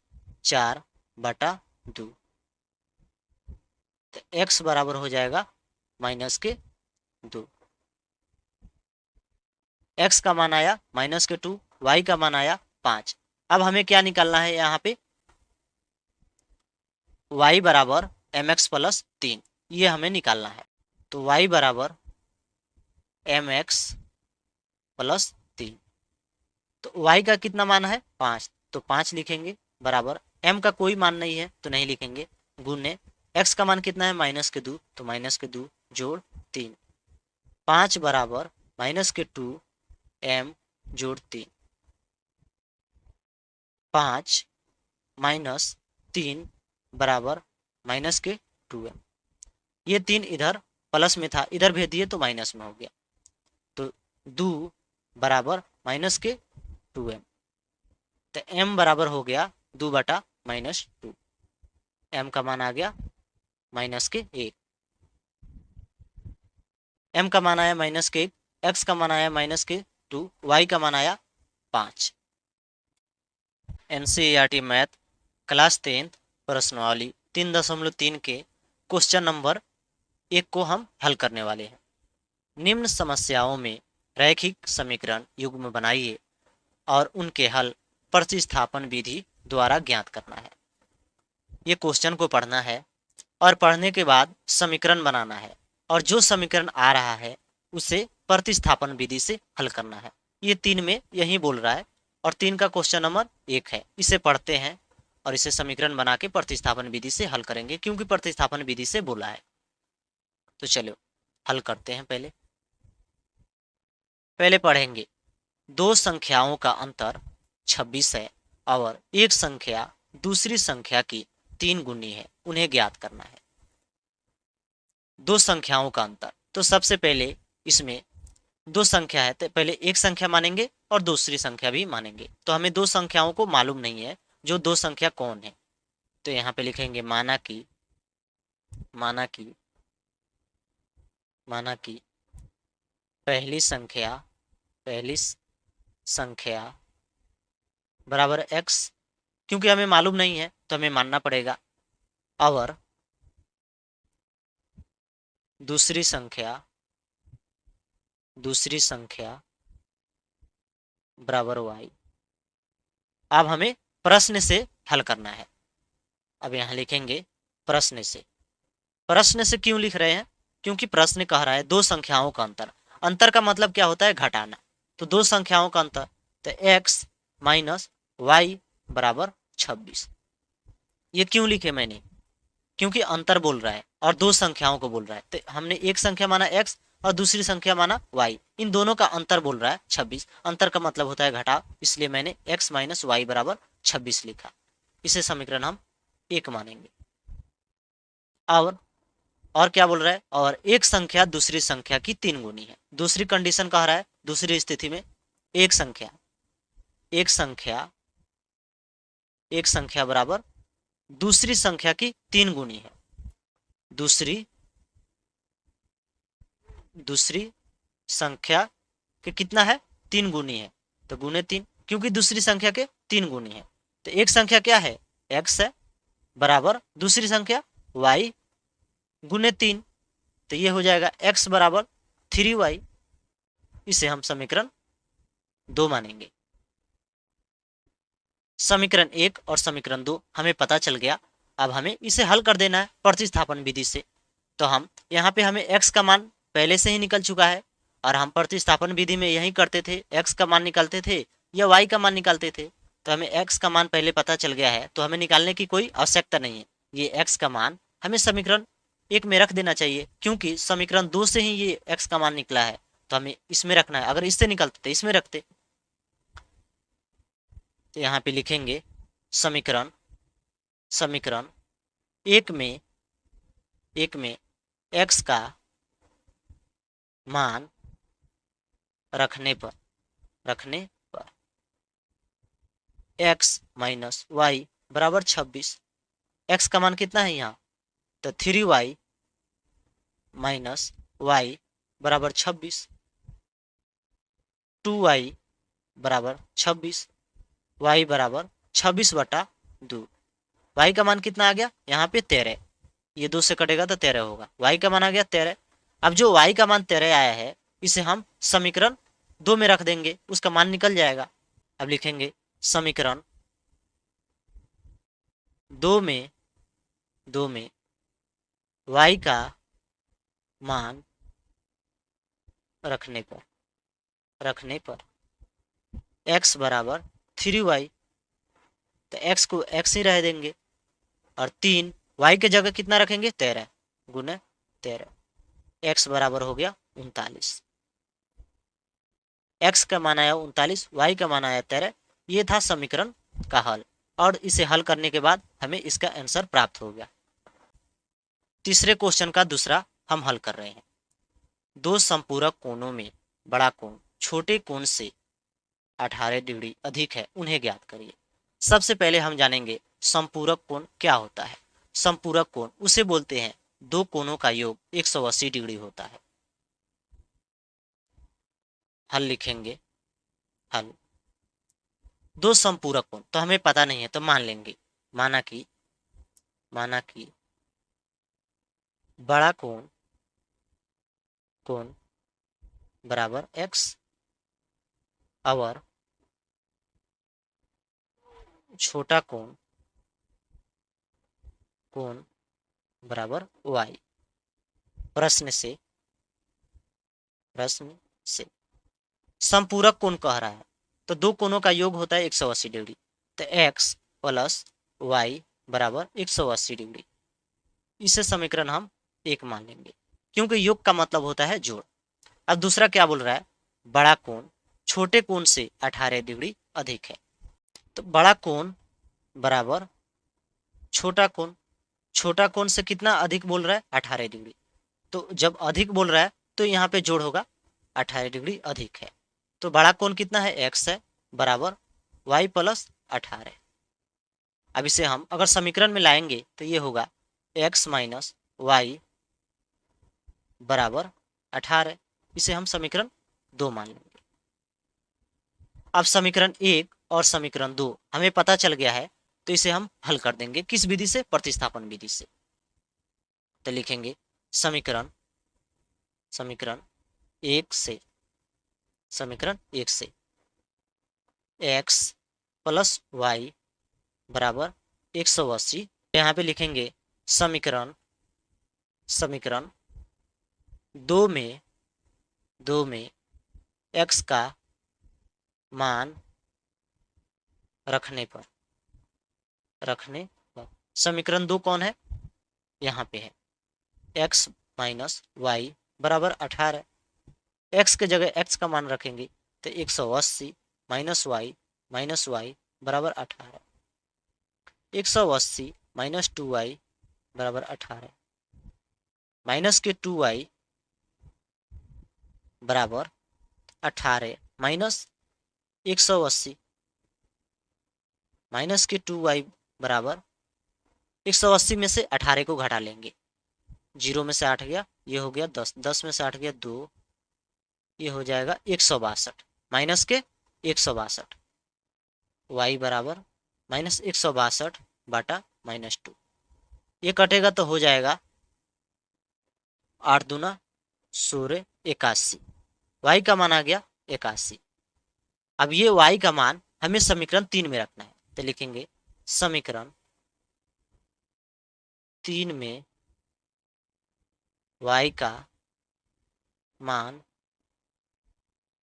4 बाटा 2। तो x बराबर हो जाएगा माइनस के 2। x का मान आया माइनस के 2, y का मान आया 5। अब हमें क्या निकालना है? यहाँ पे y बराबर mx प्लस 3, ये हमें निकालना है। तो y बराबर mx प्लस 3। तो y का कितना मान है? 5। तो 5 लिखेंगे बराबर, m का कोई मान नहीं है तो नहीं लिखेंगे, गुने x का मान कितना है? माइनस के 2, तो माइनस के 2 जोड़ 3, 5 बराबर माइनस के 2 m जोड़ 3, 5 माइनस 3 बराबर माइनस के 2m। ये 3 इधर प्लस में था, इधर भेज दिए तो माइनस में हो गया। तो 2 बराबर माइनस के 2m। तो m बराबर हो गया 2 बटा माइनस 2, m का मान आ गया माइनस के 1, m का मान आया माइनस के 1, x का मान आया माइनस के 2, y का मान आया 5। NCERT मैथ क्लास 10 प्रश्नावली 3.3 के क्वेश्चन नंबर 1 को हम हल करने वाले हैं। निम्न समस्याओं में रैखिक समीकरण युग्म बनाइए और उनके हल प्रतिस्थापन विधि द्वारा ज्ञात करना है। ये क्वेश्चन को पढ़ना है और पढ़ने के बाद समीकरण बनाना है और जो समीकरण आ रहा है उसे प्रतिस्थापन विधि से हल करना है। ये 3 में यही बोल रहा है और 3 का क्वेश्चन नंबर 1 है। इसे पढ़ते हैं और इसे समीकरण बना के प्रतिस्थापन विधि से हल करेंगे क्योंकि प्रतिस्थापन विधि से बोला है। तो चलो हल करते हैं। पहले पढ़ेंगे, दो संख्याओं का अंतर 26 है और एक संख्या दूसरी संख्या की 3 गुनी है, उन्हें ज्ञात करना है। दो संख्याओं का अंतर, तो सबसे पहले इसमें दो संख्या है तो पहले एक संख्या मानेंगे और दूसरी संख्या भी मानेंगे। तो हमें दो संख्याओं को मालूम नहीं है, जो दो संख्या कौन है। तो यहाँ पे लिखेंगे माना कि पहली संख्या बराबर x, क्योंकि हमें मालूम नहीं है तो हमें मानना पड़ेगा, और दूसरी संख्या बराबर y। अब हमें प्रश्न से हल करना है। अब यहाँ लिखेंगे प्रश्न से क्यों लिख रहे हैं? क्योंकि प्रश्न कह रहा है दो संख्याओं का अंतर का मतलब क्या होता है? घटाना। तो दो संख्याओं का अंतर, तो x माइनस वाई बराबर 26। ये क्यों लिखे मैंने? क्योंकि अंतर बोल रहा है और दो संख्याओं को बोल रहा है। तो हमने एक संख्या माना x और दूसरी संख्या माना y, इन दोनों का अंतर बोल रहा है 26। अंतर का मतलब होता है घटाव, इसलिए मैंने x माइनस वाई बराबर 26 लिखा। इसे समीकरण हम 1 मानेंगे। और क्या बोल रहा है? और एक संख्या दूसरी संख्या की 3 गुनी है। दूसरी कंडीशन कह रहा है, दूसरी स्थिति में एक संख्या बराबर दूसरी संख्या की 3 गुनी है। दूसरी संख्या के कितना है? 3 गुनी है, तो गुने 3, क्योंकि दूसरी संख्या के 3 गुनी है। तो एक संख्या क्या है? x है, बराबर दूसरी संख्या y गुने 3, तो ये हो जाएगा x बराबर 3y। इसे हम समीकरण 2 मानेंगे। समीकरण 1 और समीकरण 2 हमें पता चल गया। अब हमें इसे हल कर देना है प्रतिस्थापन विधि से। तो हम यहाँ पे हमें x का मान पहले से ही निकल चुका है और हम प्रतिस्थापन विधि में यही करते थे, x का मान निकालते थे या y का मान निकालते थे। तो हमें x का मान पहले पता चल गया है, तो हमें निकालने की कोई आवश्यकता नहीं है। ये x का मान हमें समीकरण 1 में रख देना चाहिए, क्योंकि समीकरण 2 से ही ये x का मान निकला है, तो हमें इसमें रखना है। अगर इससे निकलते तो इसमें रखते। तो यहाँ पे लिखेंगे समीकरण 1 में x का मान रखने पर x माइनस वाई बराबर 26। x का मान कितना है यहाँ? तो 3y माइनस वाई बराबर 26, 2y बराबर 26, y बराबर 26/2। y का मान कितना आ गया यहाँ पे? 13। ये 2 से कटेगा तो 13 होगा। y का मान आ गया 13। अब जो y का मान 13 आया है, इसे हम समीकरण 2 में रख देंगे, उसका मान निकल जाएगा। अब लिखेंगे समीकरण 2 में y का मान रखने पर x बराबर 3y, तो x को x ही रह देंगे और 3 y के जगह कितना रखेंगे? 13 गुने 13, x बराबर हो गया 39। x का मान आया 39, y का मान आया 13। ये था समीकरण का हल, और इसे हल करने के बाद हमें इसका आंसर प्राप्त हो गया। तीसरे क्वेश्चन का दूसरा हम हल कर रहे हैं। दो संपूरक कोणों में बड़ा कोण छोटे कोण से 18 डिग्री अधिक है, उन्हें ज्ञात करिए। सबसे पहले हम जानेंगे संपूरक कोण क्या होता है। संपूरक कोण उसे बोलते हैं दो कोणों का योग 180 डिग्री होता है। हल लिखेंगे, हल दो संपूरक कोण, तो हमें पता नहीं है तो मान लेंगे। माना कि बड़ा कोण बराबर x और छोटा कोण कोण बराबर y। प्रश्न से समपूरक कोण कह रहा है, तो दो कोणों का योग होता है 180 डिग्री। तो x प्लस वाई बराबर 180 डिग्री। इसे समीकरण हम 1 मान लेंगे, क्योंकि योग का मतलब होता है जोड़। अब दूसरा क्या बोल रहा है, बड़ा कोण छोटे कोण से 18 डिग्री अधिक है। तो बड़ा कोण बराबर छोटा कोण से कितना अधिक बोल रहा है, 18 डिग्री। तो जब अधिक बोल रहा है तो यहाँ पे जोड़ होगा, 18 डिग्री अधिक है। तो बड़ा कोण कितना है, x है, बराबर y प्लस 18। अब इसे हम अगर समीकरण में लाएंगे तो ये होगा x माइनस वाई बराबर 18। इसे हम समीकरण 2 मान लेंगे। अब समीकरण 1 और समीकरण 2 हमें पता चल गया है, तो इसे हम हल कर देंगे। किस विधि से, प्रतिस्थापन विधि से। तो लिखेंगे समीकरण 1 से x प्लस वाई बराबर 180। यहाँ पे लिखेंगे समीकरण 2 में x का मान रखने पर समीकरण 2 कौन है, यहाँ पे है x माइनस वाई बराबर 18। x के जगह x का मान रखेंगे तो 180 माइनस वाई बराबर 18। 180 माइनस 2y बराबर 18, माइनस के 2y बराबर 18 माइनस 180 माइनस के 2y बराबर 180 में से 18 को घटा लेंगे। 0 में से 8 गया, ये हो गया 10, 10 में से 8 गया 2, ये हो जाएगा 162 माइनस के 162। y बराबर माइनस 162 बाटा माइनस 2, ये कटेगा तो हो जाएगा 8 दूना 16, 81। y का मान आ गया 81। अब ये y का मान हमें समीकरण 3 में रखना है, तो लिखेंगे समीकरण 3 में y का मान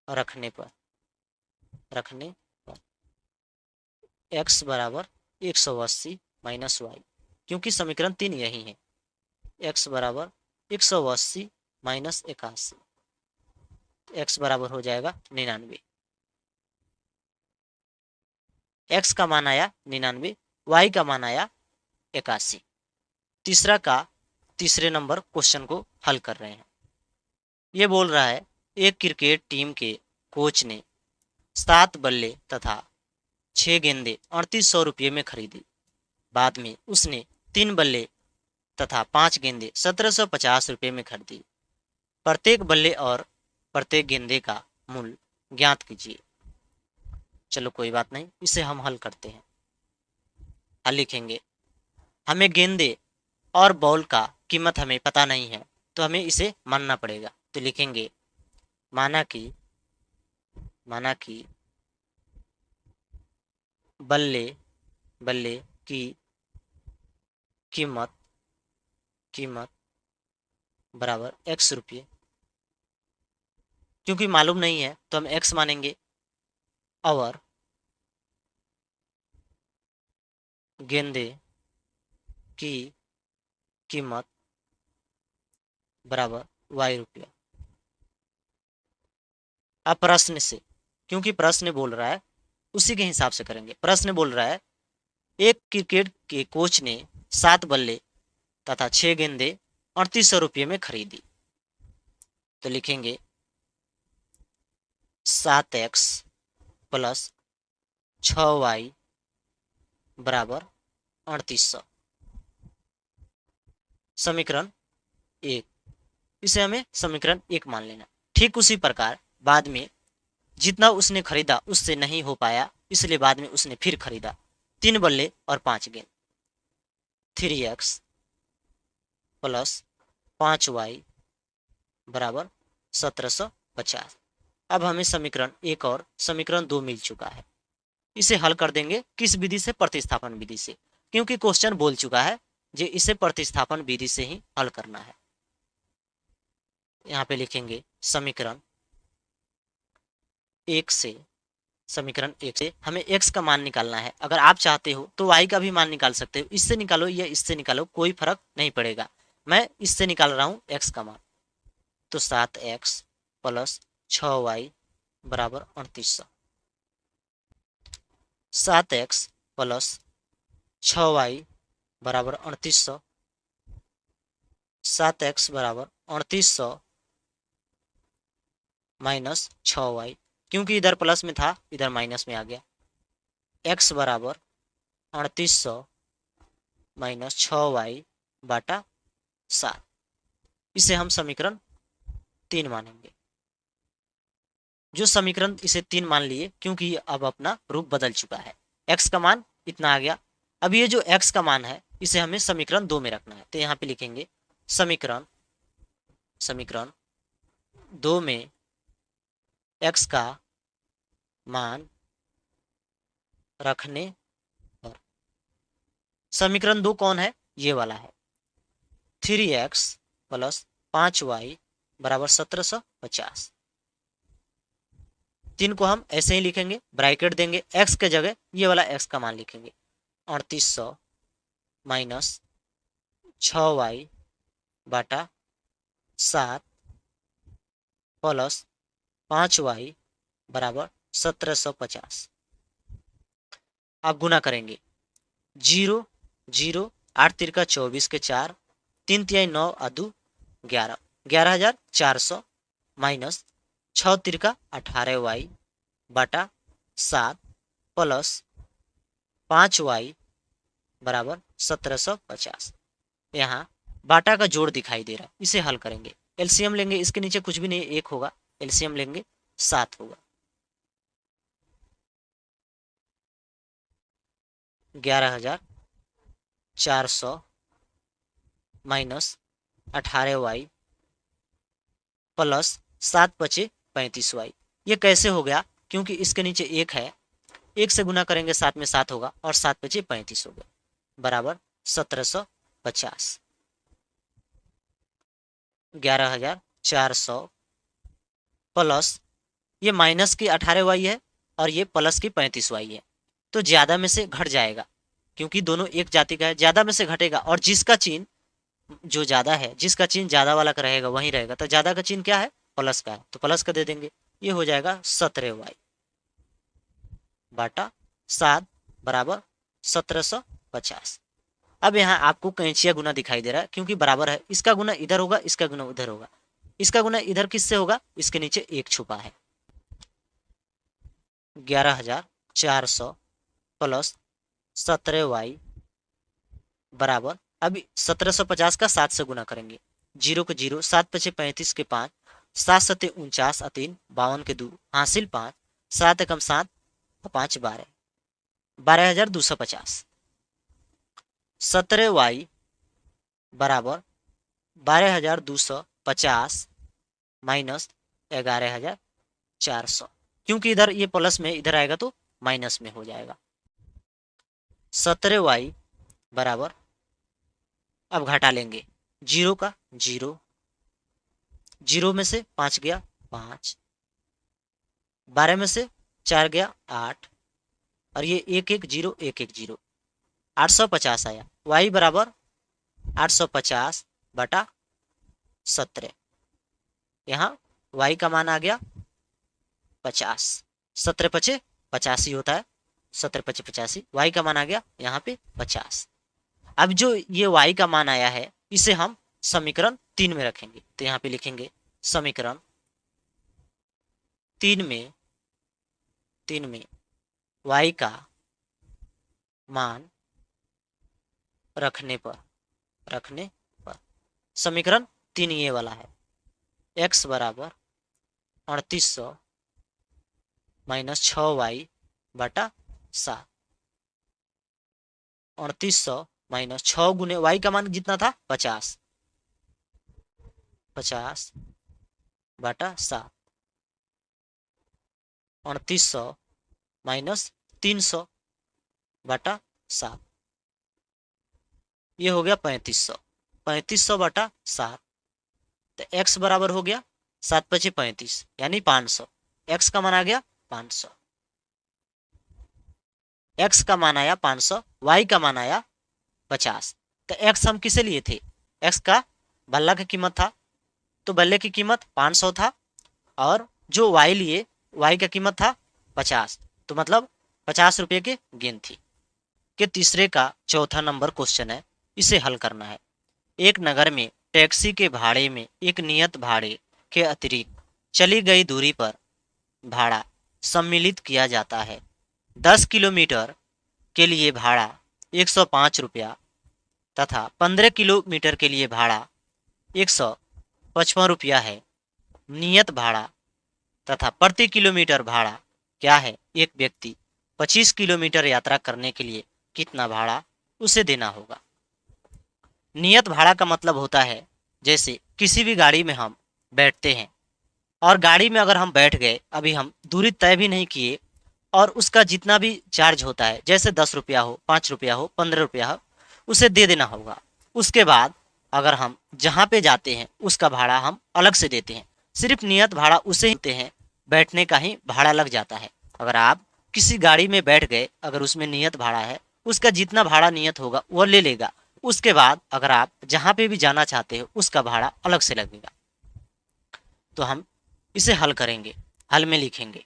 रखने पर x बराबर 180 माइनस वाई, क्योंकि समीकरण 3 यही है। x बराबर 180 माइनस 81, x बराबर हो जाएगा 99। x का मान आया 99, y का मान आया 81। तीसरे नंबर क्वेश्चन को हल कर रहे हैं। ये बोल रहा है, एक क्रिकेट टीम के कोच ने 7 बल्ले तथा 6 गेंदें 3800 रुपये में खरीदी। बाद में उसने 3 बल्ले तथा 5 गेंदें 1750 रुपये में खरीदी। प्रत्येक बल्ले और प्रत्येक गेंदे का मूल्य ज्ञात कीजिए। चलो कोई बात नहीं, इसे हम हल करते हैं। हल लिखेंगे, हमें गेंदे और बॉल का कीमत हमें पता नहीं है, तो हमें इसे मानना पड़ेगा। तो लिखेंगे माना कि बल्ले की कीमत बराबर x रुपये। क्योंकि मालूम नहीं है तो हम x मानेंगे, और गेंदे की कीमत बराबर y रुपया। अब प्रश्न से, क्योंकि प्रश्न बोल रहा है उसी के हिसाब से करेंगे। प्रश्न बोल रहा है, एक क्रिकेट के कोच ने 7 बल्ले तथा 6 गेंदें 3800 रुपये में खरीदी। तो लिखेंगे 7x प्लस 6y बराबर 3800। समीकरण 1, इसे हमें समीकरण 1 मान लेना। ठीक उसी प्रकार बाद में जितना उसने खरीदा उससे नहीं हो पाया, इसलिए बाद में उसने फिर खरीदा 3 बल्ले और 5 गेंद। 3x प्लस 5y बराबर 1750। अब हमें समीकरण 1 और समीकरण 2 मिल चुका है। इसे हल कर देंगे किस विधि से? प्रतिस्थापन विधि से, क्योंकि क्वेश्चन बोल चुका है जे इसे प्रतिस्थापन विधि से ही हल करना है। यहाँ पे लिखेंगे समीकरण 1 से, समीकरण 1 से हमें x का मान निकालना है। अगर आप चाहते हो तो y का भी मान निकाल सकते हो, इससे निकालो या इससे निकालो, कोई फर्क नहीं पड़ेगा। मैं इससे निकाल रहा हूँ x का मान। तो 7x प्लस 6y बराबर 3800। 7x प्लस 6y बराबर 3800। 7x बराबर 3800 माइनस 6y, क्योंकि इधर प्लस में था इधर माइनस में आ गया। x बराबर 3800 माइनस 6y बाटा 7। इसे हम समीकरण 3 मानेंगे। जो समीकरण इसे 3 मान लिए, क्योंकि ये अब अपना रूप बदल चुका है। x का मान इतना आ गया। अब ये जो x का मान है इसे हमें समीकरण 2 में रखना है। तो यहाँ पे लिखेंगे समीकरण 2 में x का मान रखने पर, समीकरण 2 कौन है? ये वाला है। 3x प्लस 5y बराबर 1750। 3 को हम ऐसे ही लिखेंगे, ब्रैकेट देंगे, x के जगह ये वाला x का मान लिखेंगे। 3800 माइनस 6y बाटा 7 प्लस 5y बराबर 1750। आप गुना करेंगे 0 0 8 तिरका 24 के 4, 3 तिहाई 9 अदू 11, 11,400 माइनस 6 तिरका 18y बटा 7 प्लस 5y बराबर 1750। यहाँ बाटा का जोड़ दिखाई दे रहा है, इसे हल करेंगे। एलसीएम लेंगे, इसके नीचे कुछ भी नहीं, 1 होगा। एलसीएम लेंगे 7 होगा। 11,400 माइनस 18y प्लस 7 बचे 35y। ये कैसे हो गया? क्योंकि इसके नीचे 1 है, 1 से गुना करेंगे 7 में 7 होगा और 7 बचे 35 होगा बराबर 1750। 11,400 प्लस ये माइनस की 18y है और ये प्लस की 35y है, तो ज्यादा में से घट जाएगा, क्योंकि दोनों एक जाति का है। ज्यादा में से घटेगा और जिसका चिन्ह जो ज्यादा है, जिसका चिन्ह ज्यादा वाला का रहेगा वही रहेगा। तो ज्यादा का चिन्ह क्या है? प्लस का है, तो प्लस का दे देंगे। ये हो जाएगा 17y बाटा 7 बराबर 1750। अब यहाँ आपको कैंचिया गुना दिखाई दे रहा है, क्योंकि बराबर है। इसका गुना इधर होगा, इसका गुना उधर होगा। इसका गुना इधर किससे होगा? इसके नीचे 1 छुपा है। 11,400 प्लस 17y बराबर, अभी 1750 का 7 से गुना करेंगे। 0 के 0, 7 पचे 35 के 5, 7 सते 49 3 52 के 2 हासिल 5, 7 एकम 7 5 12, 12,250। 17y बराबर 12,250 माइनस 11,400, क्योंकि इधर ये प्लस में इधर आएगा तो माइनस में हो जाएगा। 17y बराबर, अब घटा लेंगे 0 का 0, 0 में से 5 गया 5, 12 में से 4 गया 8, और ये 1 1 0 1 1 0, 850 आया। y बराबर 850 बटा 17। यहाँ y का मान आ गया 50। 17 पचे 85 होता है, 17 पचे 85, y का मान आ गया यहाँ पे 50। अब जो ये y का मान आया है इसे हम समीकरण 3 में रखेंगे। तो यहाँ पे लिखेंगे समीकरण 3 में y का मान रखने पर समीकरण 3 ये वाला है। x बराबर 3800 माइनस 6y बटा 7। 3800 माइनस 6 गुने y का मान जितना था 50 बटा 7 3800 माइनस 300 बटा 7, ये हो गया 3500। 3500 बटा 7, तो x बराबर हो गया 7 पचे 35 यानी 500। x का मान आ गया 500, x का मान आया 500, y का मान आया 50। तो x हम किसे लिए थे, x का बल्ला की कीमत था, तो बल्ले की कीमत 500 था, और जो y लिए y का कीमत था 50, तो मतलब 50 रुपये की गेंद थी। कि तीसरे का चौथा नंबर क्वेश्चन है, इसे हल करना है। एक नगर में टैक्सी के भाड़े में एक नियत भाड़े के अतिरिक्त चली गई दूरी पर भाड़ा सम्मिलित किया जाता है। 10 किलोमीटर के लिए भाड़ा 105 रुपया तथा 15 किलोमीटर के लिए भाड़ा 155 रुपया है। नियत भाड़ा तथा प्रति किलोमीटर भाड़ा क्या है। एक व्यक्ति 25 किलोमीटर यात्रा करने के लिए कितना भाड़ा उसे देना होगा। नियत भाड़ा का मतलब होता है, जैसे किसी भी गाड़ी में हम बैठते हैं और गाड़ी में अगर हम बैठ गए, अभी हम दूरी तय भी नहीं किए, और उसका जितना भी चार्ज होता है, जैसे 10 रुपया हो, 5 रुपया हो, 15 रुपया हो, उसे दे देना होगा। उसके बाद अगर हम जहाँ पे जाते हैं उसका भाड़ा हम अलग से देते हैं। सिर्फ नियत भाड़ा उसे ही देते हैं, बैठने का ही भाड़ा लग जाता है। अगर आप किसी गाड़ी में बैठ गए, अगर उसमें नियत भाड़ा है, उसका जितना भाड़ा नियत होगा वो ले लेगा। उसके बाद अगर आप जहाँ पे भी जाना चाहते हो उसका भाड़ा अलग से लगेगा। तो हम इसे हल करेंगे, हल में लिखेंगे।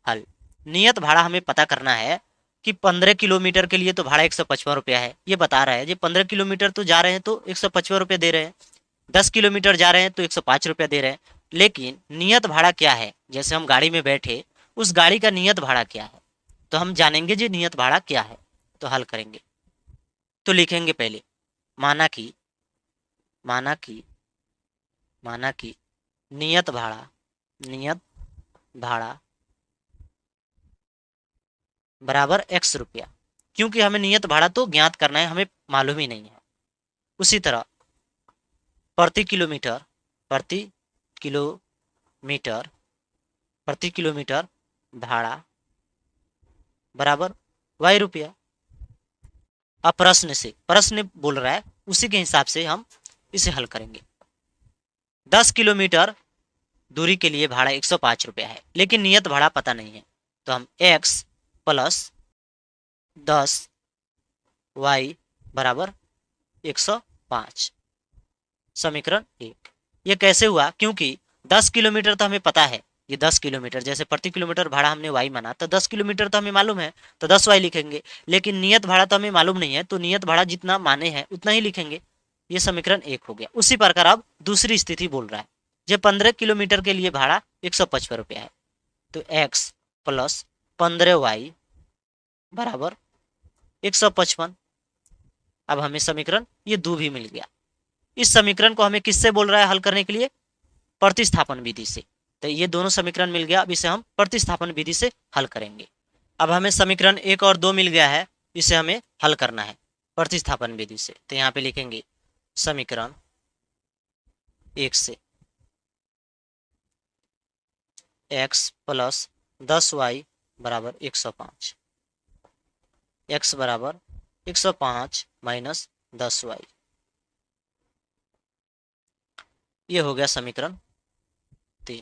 हल, नियत भाड़ा हमें पता करना है कि 15 किलोमीटर के लिए तो भाड़ा 155 रुपया है, ये बता रहा है। जी 15 किलोमीटर तो जा रहे हैं तो 155 रुपये दे रहे हैं, 10 किलोमीटर जा रहे हैं तो 105 रुपया दे रहे हैं। लेकिन नियत भाड़ा क्या है, जैसे हम गाड़ी में बैठे, उस गाड़ी का नियत भाड़ा क्या है, तो हम जानेंगे जी नियत भाड़ा क्या है। तो हल करेंगे, तो लिखेंगे पहले माना कि माना कि माना कि नियत भाड़ा बराबर x रुपया, क्योंकि हमें नियत भाड़ा तो ज्ञात करना है, हमें मालूम ही नहीं है। उसी तरह प्रति किलोमीटर प्रति किलोमीटर भाड़ा बराबर y रुपया। अब प्रश्न बोल रहा है, उसी के हिसाब से हम इसे हल करेंगे। 10 किलोमीटर दूरी के लिए भाड़ा 105 रुपया है, लेकिन नियत भाड़ा पता नहीं है, तो हम x प्लस 10 y बराबर 105, समीकरण 1। ये कैसे हुआ, क्योंकि 10 किलोमीटर तो हमें पता है, ये 10 किलोमीटर, जैसे प्रति किलोमीटर भाड़ा हमने y माना, तो 10 किलोमीटर तो हमें मालूम है, तो 10y लिखेंगे। लेकिन नियत भाड़ा तो हमें मालूम नहीं है, तो नियत भाड़ा जितना माने हैं उतना ही लिखेंगे। ये समीकरण 1 हो गया। उसी प्रकार अब दूसरी स्थिति बोल रहा है, जब 15 किलोमीटर के लिए भाड़ा 155 रुपया है, तो x प्लस 15y बराबर 155। अब हमें समीकरण ये 2 भी मिल गया। इस समीकरण को हमें किससे बोल रहा है हल करने के लिए, प्रतिस्थापन विधि से। तो ये दोनों समीकरण मिल गया, अब इसे हम प्रतिस्थापन विधि से हल करेंगे। अब हमें समीकरण 1 और 2 मिल गया है, इसे हमें हल करना है प्रतिस्थापन विधि से। तो यहाँ पे लिखेंगे समीकरण 1 से x प्लस 10y बराबर 105, x बराबर 105 माइनस 10y, ये हो गया समीकरण 3।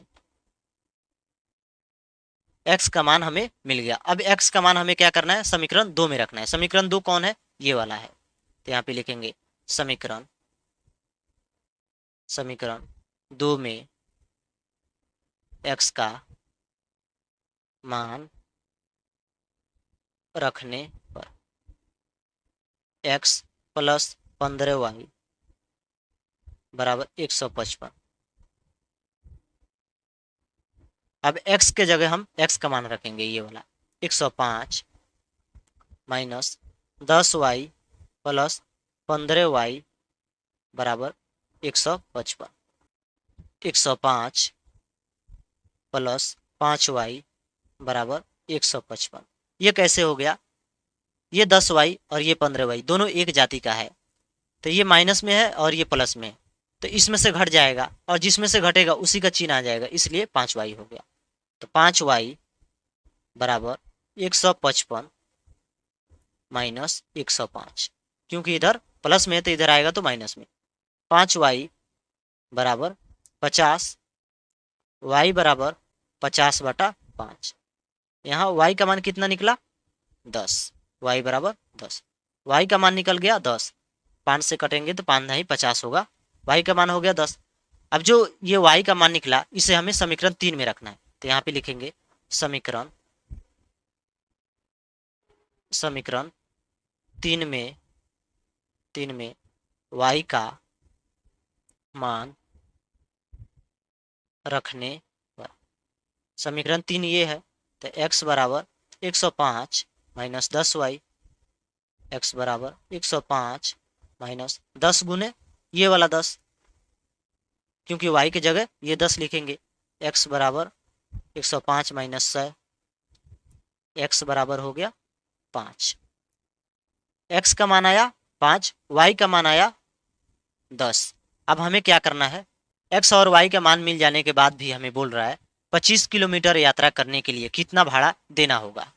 x का मान हमें मिल गया। अब x का मान हमें क्या करना है, समीकरण 2 में रखना है। समीकरण 2 कौन है, ये वाला है। तो यहाँ पे लिखेंगे समीकरण 2 में x का मान रखने पर x प्लस 15y बराबर 155। अब x के जगह हम x का मान रखेंगे, ये वाला 105 माइनस 10y प्लस 15y बराबर 155। 105 प्लस 5y बराबर 155। ये कैसे हो गया, ये 10y और ये 15y दोनों एक जाति का है, तो ये माइनस में है और ये प्लस में है, तो इसमें से घट जाएगा और जिसमें से घटेगा उसी का चिन्ह आ जाएगा, इसलिए 5y हो गया। तो 5y बराबर 155 माइनस 105, क्योंकि इधर प्लस में है तो इधर आएगा तो माइनस में। 5y बराबर 50, y बराबर 50/5। यहाँ y का मान कितना निकला 10, y बराबर 10, y का मान निकल गया 10, 5 से कटेंगे तो 5 नहीं 50 होगा, y का मान हो गया 10। अब जो ये y का मान निकला इसे हमें समीकरण 3 में रखना है, तो यहाँ पे लिखेंगे समीकरण 3 में y का मान रखने पर, समीकरण 3 ये है, तो x बराबर 105 माइनस 10y, x बराबर 105 माइनस 10 गुने ये वाला 10, क्योंकि y की जगह ये 10 लिखेंगे। x बराबर 105 माइनस 100, x बराबर हो गया 5। x का मान आया 5, y का मान आया 10। अब हमें क्या करना है, x और y का मान मिल जाने के बाद भी हमें बोल रहा है 25 किलोमीटर यात्रा करने के लिए कितना भाड़ा देना होगा।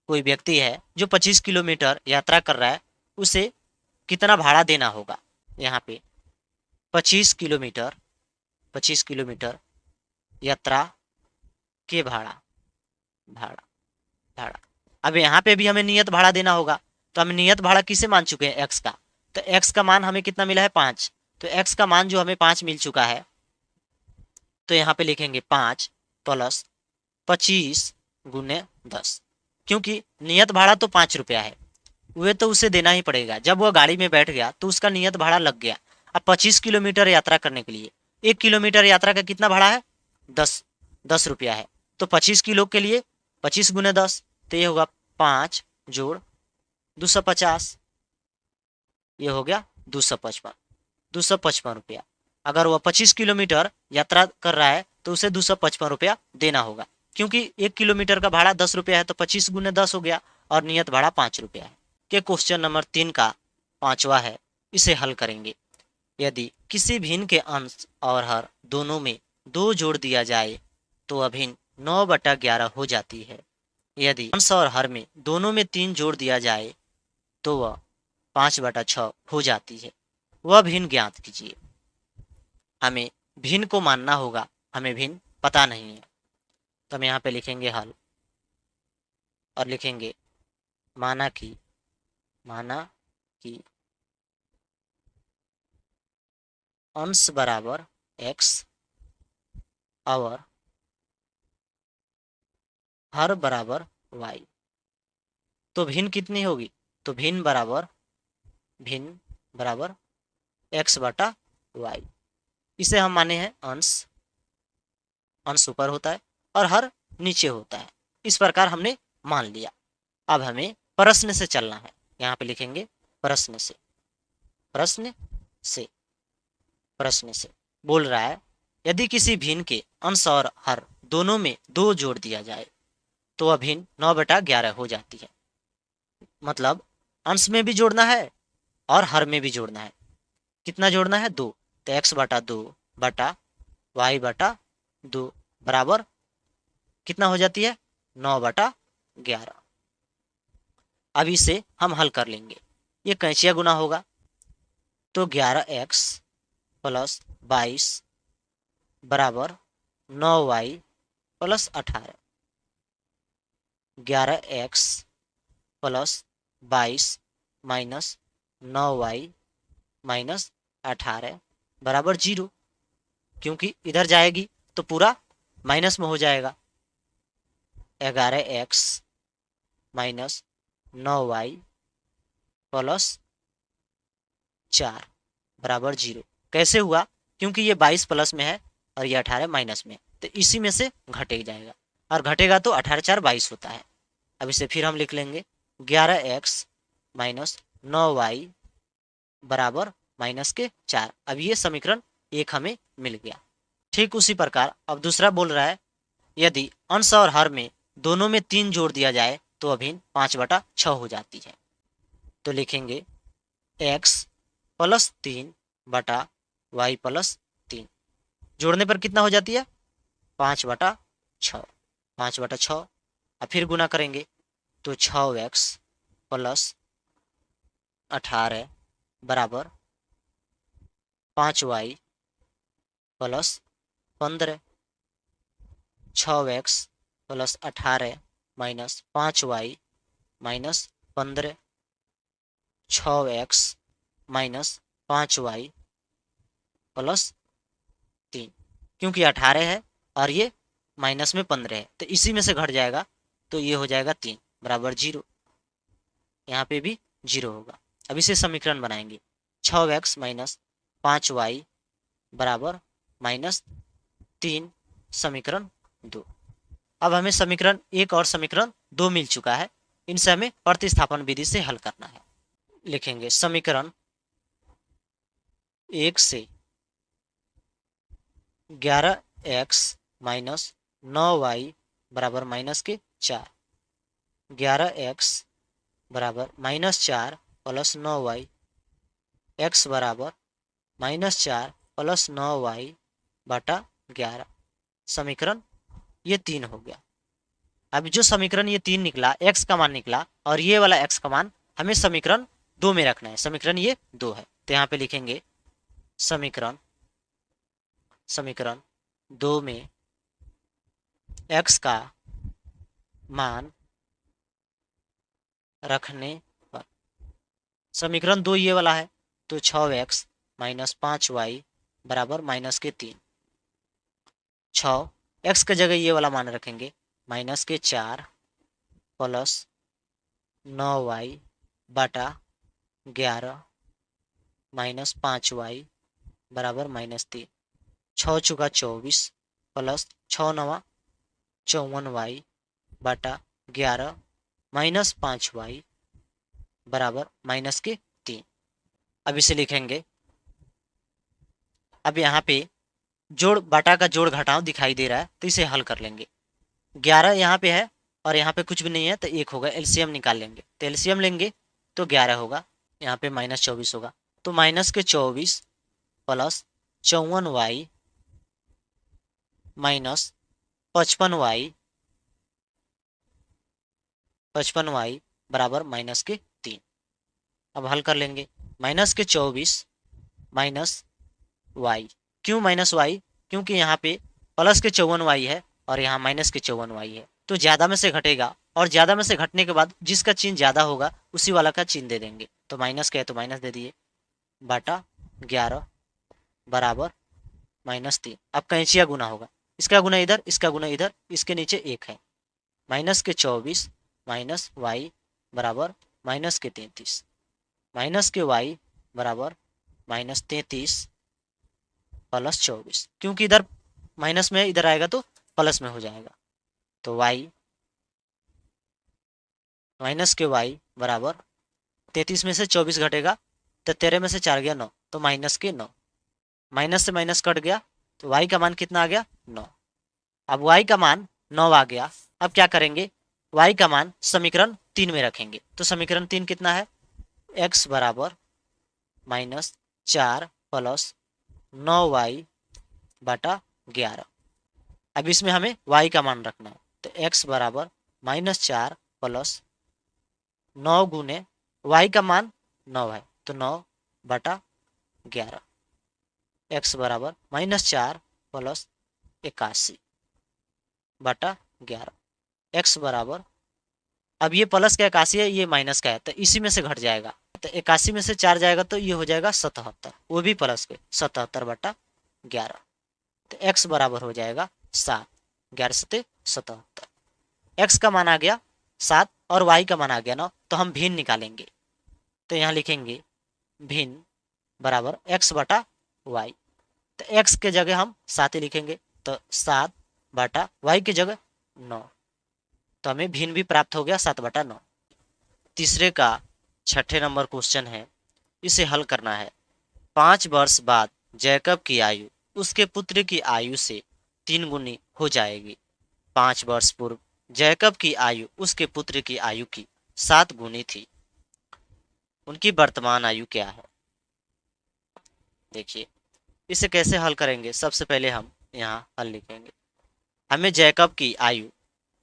कोई व्यक्ति है जो 25 किलोमीटर यात्रा कर रहा है, उसे कितना भाड़ा देना होगा। यहाँ पे 25 किलोमीटर यात्रा के भाड़ा भाड़ा। अब यहाँ पे भी हमें नियत भाड़ा देना होगा, तो हम नियत भाड़ा किसे मान चुके हैं, x का। तो x का मान हमें कितना मिला है 5, तो x का मान जो हमें 5 मिल चुका है, तो यहाँ पे लिखेंगे 5 प्लस 25 गुने 10, क्योंकि नियत भाड़ा तो 5 रुपया है, वह तो उसे देना ही पड़ेगा। जब वह गाड़ी में बैठ गया तो उसका नियत भाड़ा लग गया। अब 25 किलोमीटर यात्रा करने के लिए 1 किलोमीटर यात्रा का कितना भाड़ा है 10 रुपया है, तो 25 किलो के लिए 25 गुने 10, तो ये होगा 5 जोड़ 250, ये हो गया 255 रुपया। अगर वह 25 किलोमीटर यात्रा कर रहा है तो उसे 255 रुपया देना होगा, क्योंकि 1 किलोमीटर का भाड़ा 10 रुपया है, तो 25 गुने 10 हो गया और नियत भाड़ा 5 रुपया है। के क्वेश्चन नंबर 3 का 5वां है, इसे हल करेंगे। यदि किसी भिन्न के अंश और हर दोनों में 2 जोड़ दिया जाए तो अभिन्न 9/11 हो जाती है। यदि अंश और हर में दोनों में 3 जोड़ दिया जाए तो वह 5/6 हो जाती है। वह भिन्न ज्ञात कीजिए। हमें भिन्न को मानना होगा, हमें भिन्न पता नहीं है, तो हम यहाँ पे लिखेंगे हल और लिखेंगे माना कि अंश बराबर x और हर बराबर y, तो भिन्न कितनी होगी, तो भिन्न बराबर x/y। इसे हम माने हैं अंश ऊपर होता है और हर नीचे होता है, इस प्रकार हमने मान लिया। अब हमें प्रश्न से चलना है, यहाँ पे लिखेंगे प्रश्न से बोल रहा है यदि किसी भिन्न के अंश और हर दोनों में 2 जोड़ दिया जाए तो वह भिन्न 9/11 हो जाती है। मतलब अंश में भी जोड़ना है और हर में भी जोड़ना है। कितना जोड़ना है 2, तो x/2 बटा y/2 बराबर कितना हो जाती है 9/11। अब इसे हम हल कर लेंगे, ये कैंचिया गुना होगा, तो 11x प्लस 22 बराबर 9y plus 18। 11x plus 22 minus 9y minus 18 बराबर 0, क्योंकि इधर जाएगी तो पूरा माइनस में हो जाएगा। 11x माइनस 9y प्लस 4 बराबर 0। कैसे हुआ, क्योंकि ये 22 प्लस में है और ये 18 माइनस में है, तो इसी में से घटे जाएगा, और घटेगा तो 18 4 22 होता है। अब इसे फिर हम लिख लेंगे 11x माइनस 9y बराबर माइनस के 4। अब ये समीकरण 1 हमें मिल गया। ठीक उसी प्रकार अब दूसरा बोल रहा है यदि अंश और हर में दोनों में 3 जोड़ दिया जाए तो अभिन्न 5/6 हो जाती है। तो लिखेंगे x प्लस 3 बटा y प्लस 3, जोड़ने पर कितना हो जाती है 5/6। अब फिर गुना करेंगे तो 6x प्लस 18 बराबर 5y plus 15। 6x plus 18 minus 5y minus 15। 6x minus 5y plus 3, क्योंकि 18 है और ये माइनस में 15 है तो इसी में से घट जाएगा, तो ये हो जाएगा 3 बराबर 0। यहाँ पे भी 0 होगा। अब इसे समीकरण बनाएंगे 6x माइनस 5y बराबर माइनस 3 समीकरण 2। अब हमें समीकरण 1 और समीकरण 2 मिल चुका है, इनसे हमें प्रतिस्थापन विधि से हल करना है। लिखेंगे समीकरण 1 से 11x माइनस 9y बराबर माइनस के 4। 11x बराबर माइनस 4 प्लस 9y, x बराबर माइनस 4 प्लस 9y बटा 11। समीकरण ये 3 हो गया। अब जो समीकरण ये 3 निकला, x का मान निकला, और ये वाला x का मान हमें समीकरण 2 में रखना है। समीकरण ये 2 है तो यहाँ पे लिखेंगे समीकरण 2 में x का मान रखने पर, समीकरण 2 ये वाला है तो 6x माइनस 5y बराबर माइनस के 3। 6 x के जगह ये वाला मान रखेंगे माइनस के 4 प्लस 9y बटा 11 माइनस 5y बराबर माइनस 3। 6 चुका 24 प्लस 6 नवा 54y बटा 11 माइनस 5y बराबर माइनस के 3। अब इसे लिखेंगे, अब यहाँ पे जोड़ बटा का जोड़ घटाव दिखाई दे रहा है तो इसे हल कर लेंगे। 11 यहाँ पे है और यहाँ पे कुछ भी नहीं है तो 1 होगा, एलसीएम निकाल लेंगे तो एलसीएम लेंगे तो 11 होगा, यहाँ पे माइनस 24 होगा तो माइनस के 24 प्लस 54y माइनस 55y बराबर माइनस के 3। अब हल कर लेंगे माइनस के 24 माइनस y, क्यों माइनस y, क्योंकि यहाँ पे प्लस के 54y है और यहाँ माइनस के 54y है तो ज़्यादा में से घटेगा, और ज़्यादा में से घटने के बाद जिसका चिन्ह ज़्यादा होगा उसी वाला का चिन्ह दे देंगे। तो माइनस का है तो माइनस दे दिए बटा 11 बराबर माइनस 3। अब कैंचिया गुना होगा, इसका गुना इधर, इसका गुना इधर, इसके नीचे 1 है। माइनस के 24 माइनस y बराबर माइनस के 33, माइनस के y बराबर माइनस 33 प्लस 24, क्योंकि इधर माइनस में इधर आएगा तो प्लस में हो जाएगा। तो y माइनस के y बराबर 33 में से 24 घटेगा तो 13 में से 4 गया 9 तो माइनस के 9। माइनस से माइनस कट गया तो y का मान कितना आ गया 9। अब y का मान 9 आ गया। अब क्या करेंगे, y का मान समीकरण 3 में रखेंगे तो समीकरण 3 कितना है, x बराबर माइनस 4 प्लस 9y बटा 11। अब इसमें हमें y का मान रखना है तो x बराबर माइनस 4 प्लस 9 गुने y का मान 9 है तो 9 बटा 11, x बराबर माइनस 4 प्लस 81 बटा 11। x बराबर, अब ये प्लस का 81 है, ये माइनस का है तो इसी में से घट जाएगा तो 81 में से 4 जाएगा तो ये हो जाएगा 77, वो भी प्लस के 77 बटा 11। तो x बराबर हो जाएगा 7, 11 सते 77। x का मान आ गया 7 और y का मान आ गया 9, तो हम भिन्न निकालेंगे तो यहाँ लिखेंगे भिन्न बराबर x बटा y। तो x के जगह हम 7 ही लिखेंगे तो 7 बटा y के जगह 9, तो हमें भिन्न भी प्राप्त हो गया 7 बटा 9। तीसरे का 6ठे नंबर क्वेश्चन है, इसे हल करना है। 5 वर्ष बाद जैकब की आयु उसके पुत्र की आयु से 3 गुनी हो जाएगी। 5 वर्ष पूर्व जैकब की आयु उसके पुत्र की आयु की 7 गुनी थी। उनकी वर्तमान आयु क्या है। देखिए इसे कैसे हल करेंगे। सबसे पहले हम यहाँ हल लिखेंगे। हमें जैकब की आयु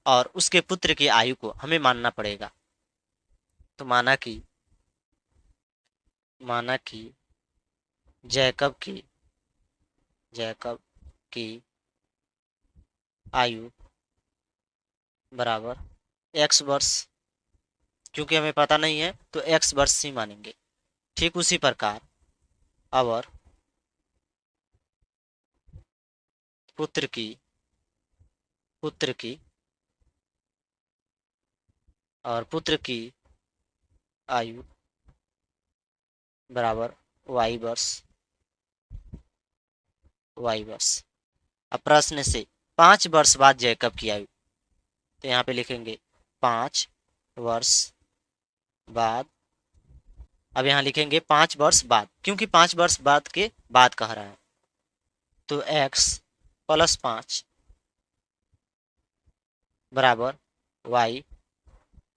और उसके पुत्र की आयु को हमें मानना पड़ेगा। तो माना कि जैकब की आयु बराबर x वर्ष, क्योंकि हमें पता नहीं है तो x वर्ष ही मानेंगे। ठीक उसी प्रकार और पुत्र की आयु बराबर y वर्ष। अब प्रश्न से 5 वर्ष बाद जैकब की आयु, तो यहाँ पे लिखेंगे 5 वर्ष बाद। अब यहाँ लिखेंगे 5 वर्ष बाद, क्योंकि 5 वर्ष बाद के बाद कह रहा है, तो x प्लस 5 बराबर y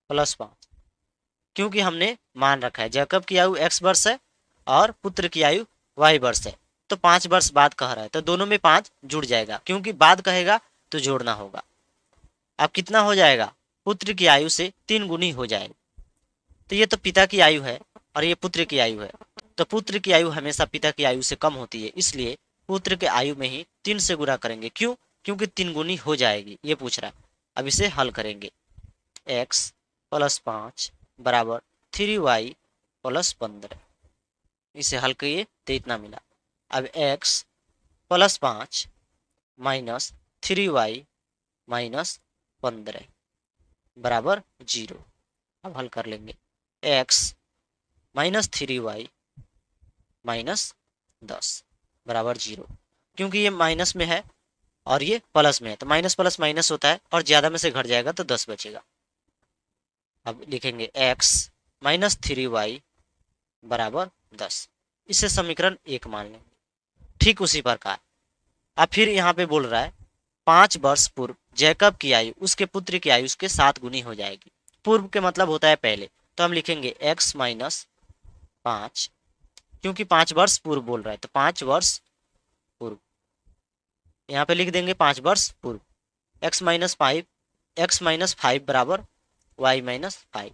प्लस 5, क्योंकि हमने मान रखा है जैकब की आयु x वर्ष है और पुत्र की आयु y वर्ष है, तो 5 वर्ष बाद कह रहा है, तो दोनों में 5 जुड़ जाएगा, क्योंकि बाद कहेगा तो जोड़ना होगा। अब कितना हो जाएगा, पुत्र की आयु से 3 गुनी हो जाएगा। तो ये तो पिता की आयु है और ये पुत्र की आयु है, तो पुत्र की आयु हमेशा पिता की आयु से कम होती है, इसलिए पुत्र के आयु में ही 3 से गुणा करेंगे। क्यों? क्योंकि 3 गुनी हो जाएगी, ये पूछ रहा है। अब इसे हल करेंगे, x प्लस 5 बराबर 3y प्लस 15, इसे हल करिए तो इतना मिला। अब x plus 5 minus 3y minus 15 बराबर 0। अब हल कर लेंगे, x माइनस 3y माइनस 10 बराबर 0, क्योंकि ये माइनस में है और ये प्लस में है, तो माइनस प्लस माइनस होता है और ज़्यादा में से घट जाएगा तो 10 बचेगा। अब लिखेंगे x माइनस 3y बराबर 10, इसे समीकरण 1 मान लेंगे। ठीक उसी प्रकार अब फिर यहाँ पे बोल रहा है 5 वर्ष पूर्व जैकब की आयु उसके पुत्र की आयु उसके 7 गुनी हो जाएगी। पूर्व के मतलब होता है पहले, तो हम लिखेंगे x माइनस 5, क्योंकि 5 वर्ष पूर्व बोल रहा है, तो 5 वर्ष पूर्व यहाँ पे लिख देंगे 5 वर्ष पूर्व। x माइनस 5 बराबर y माइनस 5,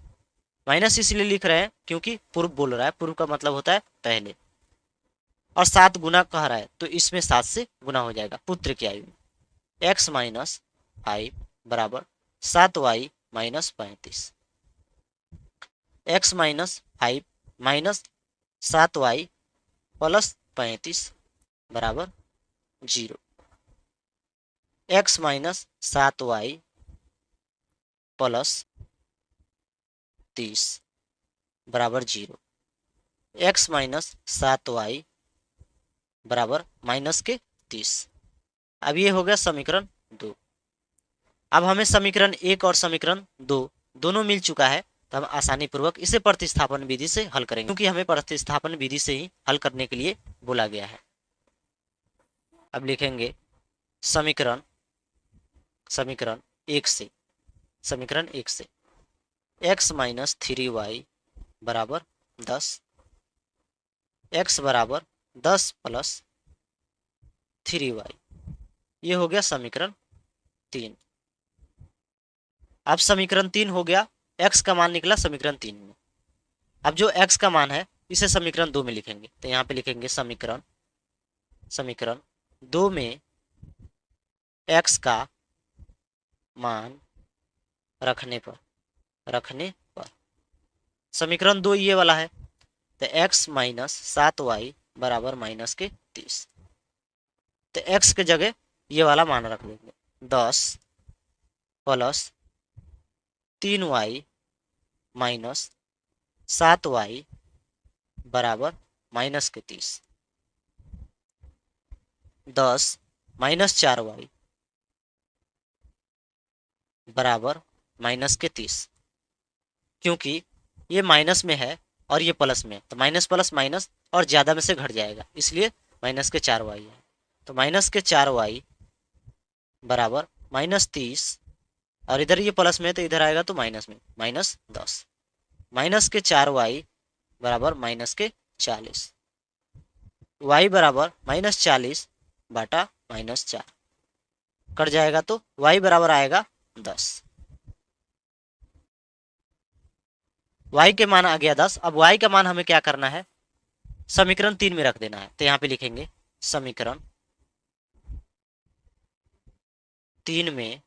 माइनस इसलिए लिख रहे हैं क्योंकि पूर्व बोल रहा है, पूर्व का मतलब होता है पहले, और 7 गुना कह रहा है तो इसमें 7 से गुना हो जाएगा पुत्र की आयु। x माइनस 5 बराबर 7y minus 35, x minus 5 minus 7y plus 35 बराबर 0, x माइनस 7y प्लस 30 बराबर 0, x माइनस 7y बराबर माइनस के 30। अब ये हो गया समीकरण 2। अब हमें समीकरण 1 और समीकरण 2 दोनों मिल चुका है, तो हम आसानी पूर्वक इसे प्रतिस्थापन विधि से हल करेंगे, क्योंकि हमें प्रतिस्थापन विधि से ही हल करने के लिए बोला गया है। अब लिखेंगे समीकरण 1 से x माइनस 3y बराबर 10, x बराबर 10 प्लस 3y, ये हो गया समीकरण 3। अब समीकरण 3 हो गया, x का मान निकला समीकरण 3 में। अब जो x का मान है इसे समीकरण 2 में लिखेंगे, तो यहाँ पे लिखेंगे समीकरण 2 में x का मान रखने पर समीकरण 2 ये वाला है, तो x माइनस 7y बराबर माइनस के 30, तो x के जगह ये वाला मान रख देंगे 10 प्लस 3y माइनस 7y बराबर माइनस के 30, 10 माइनस 4y बराबर माइनस के 30, क्योंकि ये माइनस में है और ये प्लस में है, तो माइनस प्लस माइनस और ज़्यादा में से घट जाएगा, इसलिए माइनस के 4y है, तो माइनस के 4y बराबर माइनस 30, और इधर ये प्लस में तो इधर आएगा तो माइनस में माइनस 10, माइनस के 4y बराबर माइनस के 40, y बराबर माइनस 40 बटा माइनस 4 कट जाएगा, तो y बराबर आएगा 10। y के मान आ गया 10। अब y का मान हमें क्या करना है, समीकरण 3 में रख देना है। तो यहाँ पे लिखेंगे समीकरण 3 में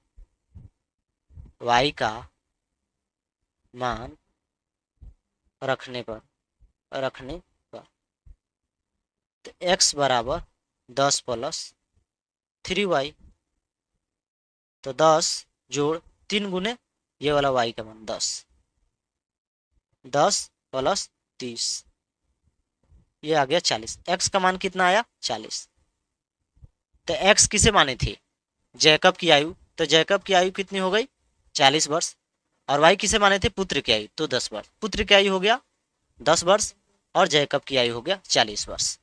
y का मान रखने पर तो x बराबर 10 प्लस 3y, तो 10 जोड़ 3 गुने ये वाला y का मान 10 प्लस 30, ये आ गया 40। x का मान कितना आया 40। तो x किसे माने थे, जैकब की आयु, तो जैकब की आयु कितनी हो गई 40 वर्ष। और y किसे माने थे, पुत्र की आयु, तो 10 वर्ष। पुत्र की आयु हो गया 10 वर्ष और जैकब की आयु हो गया 40 वर्ष।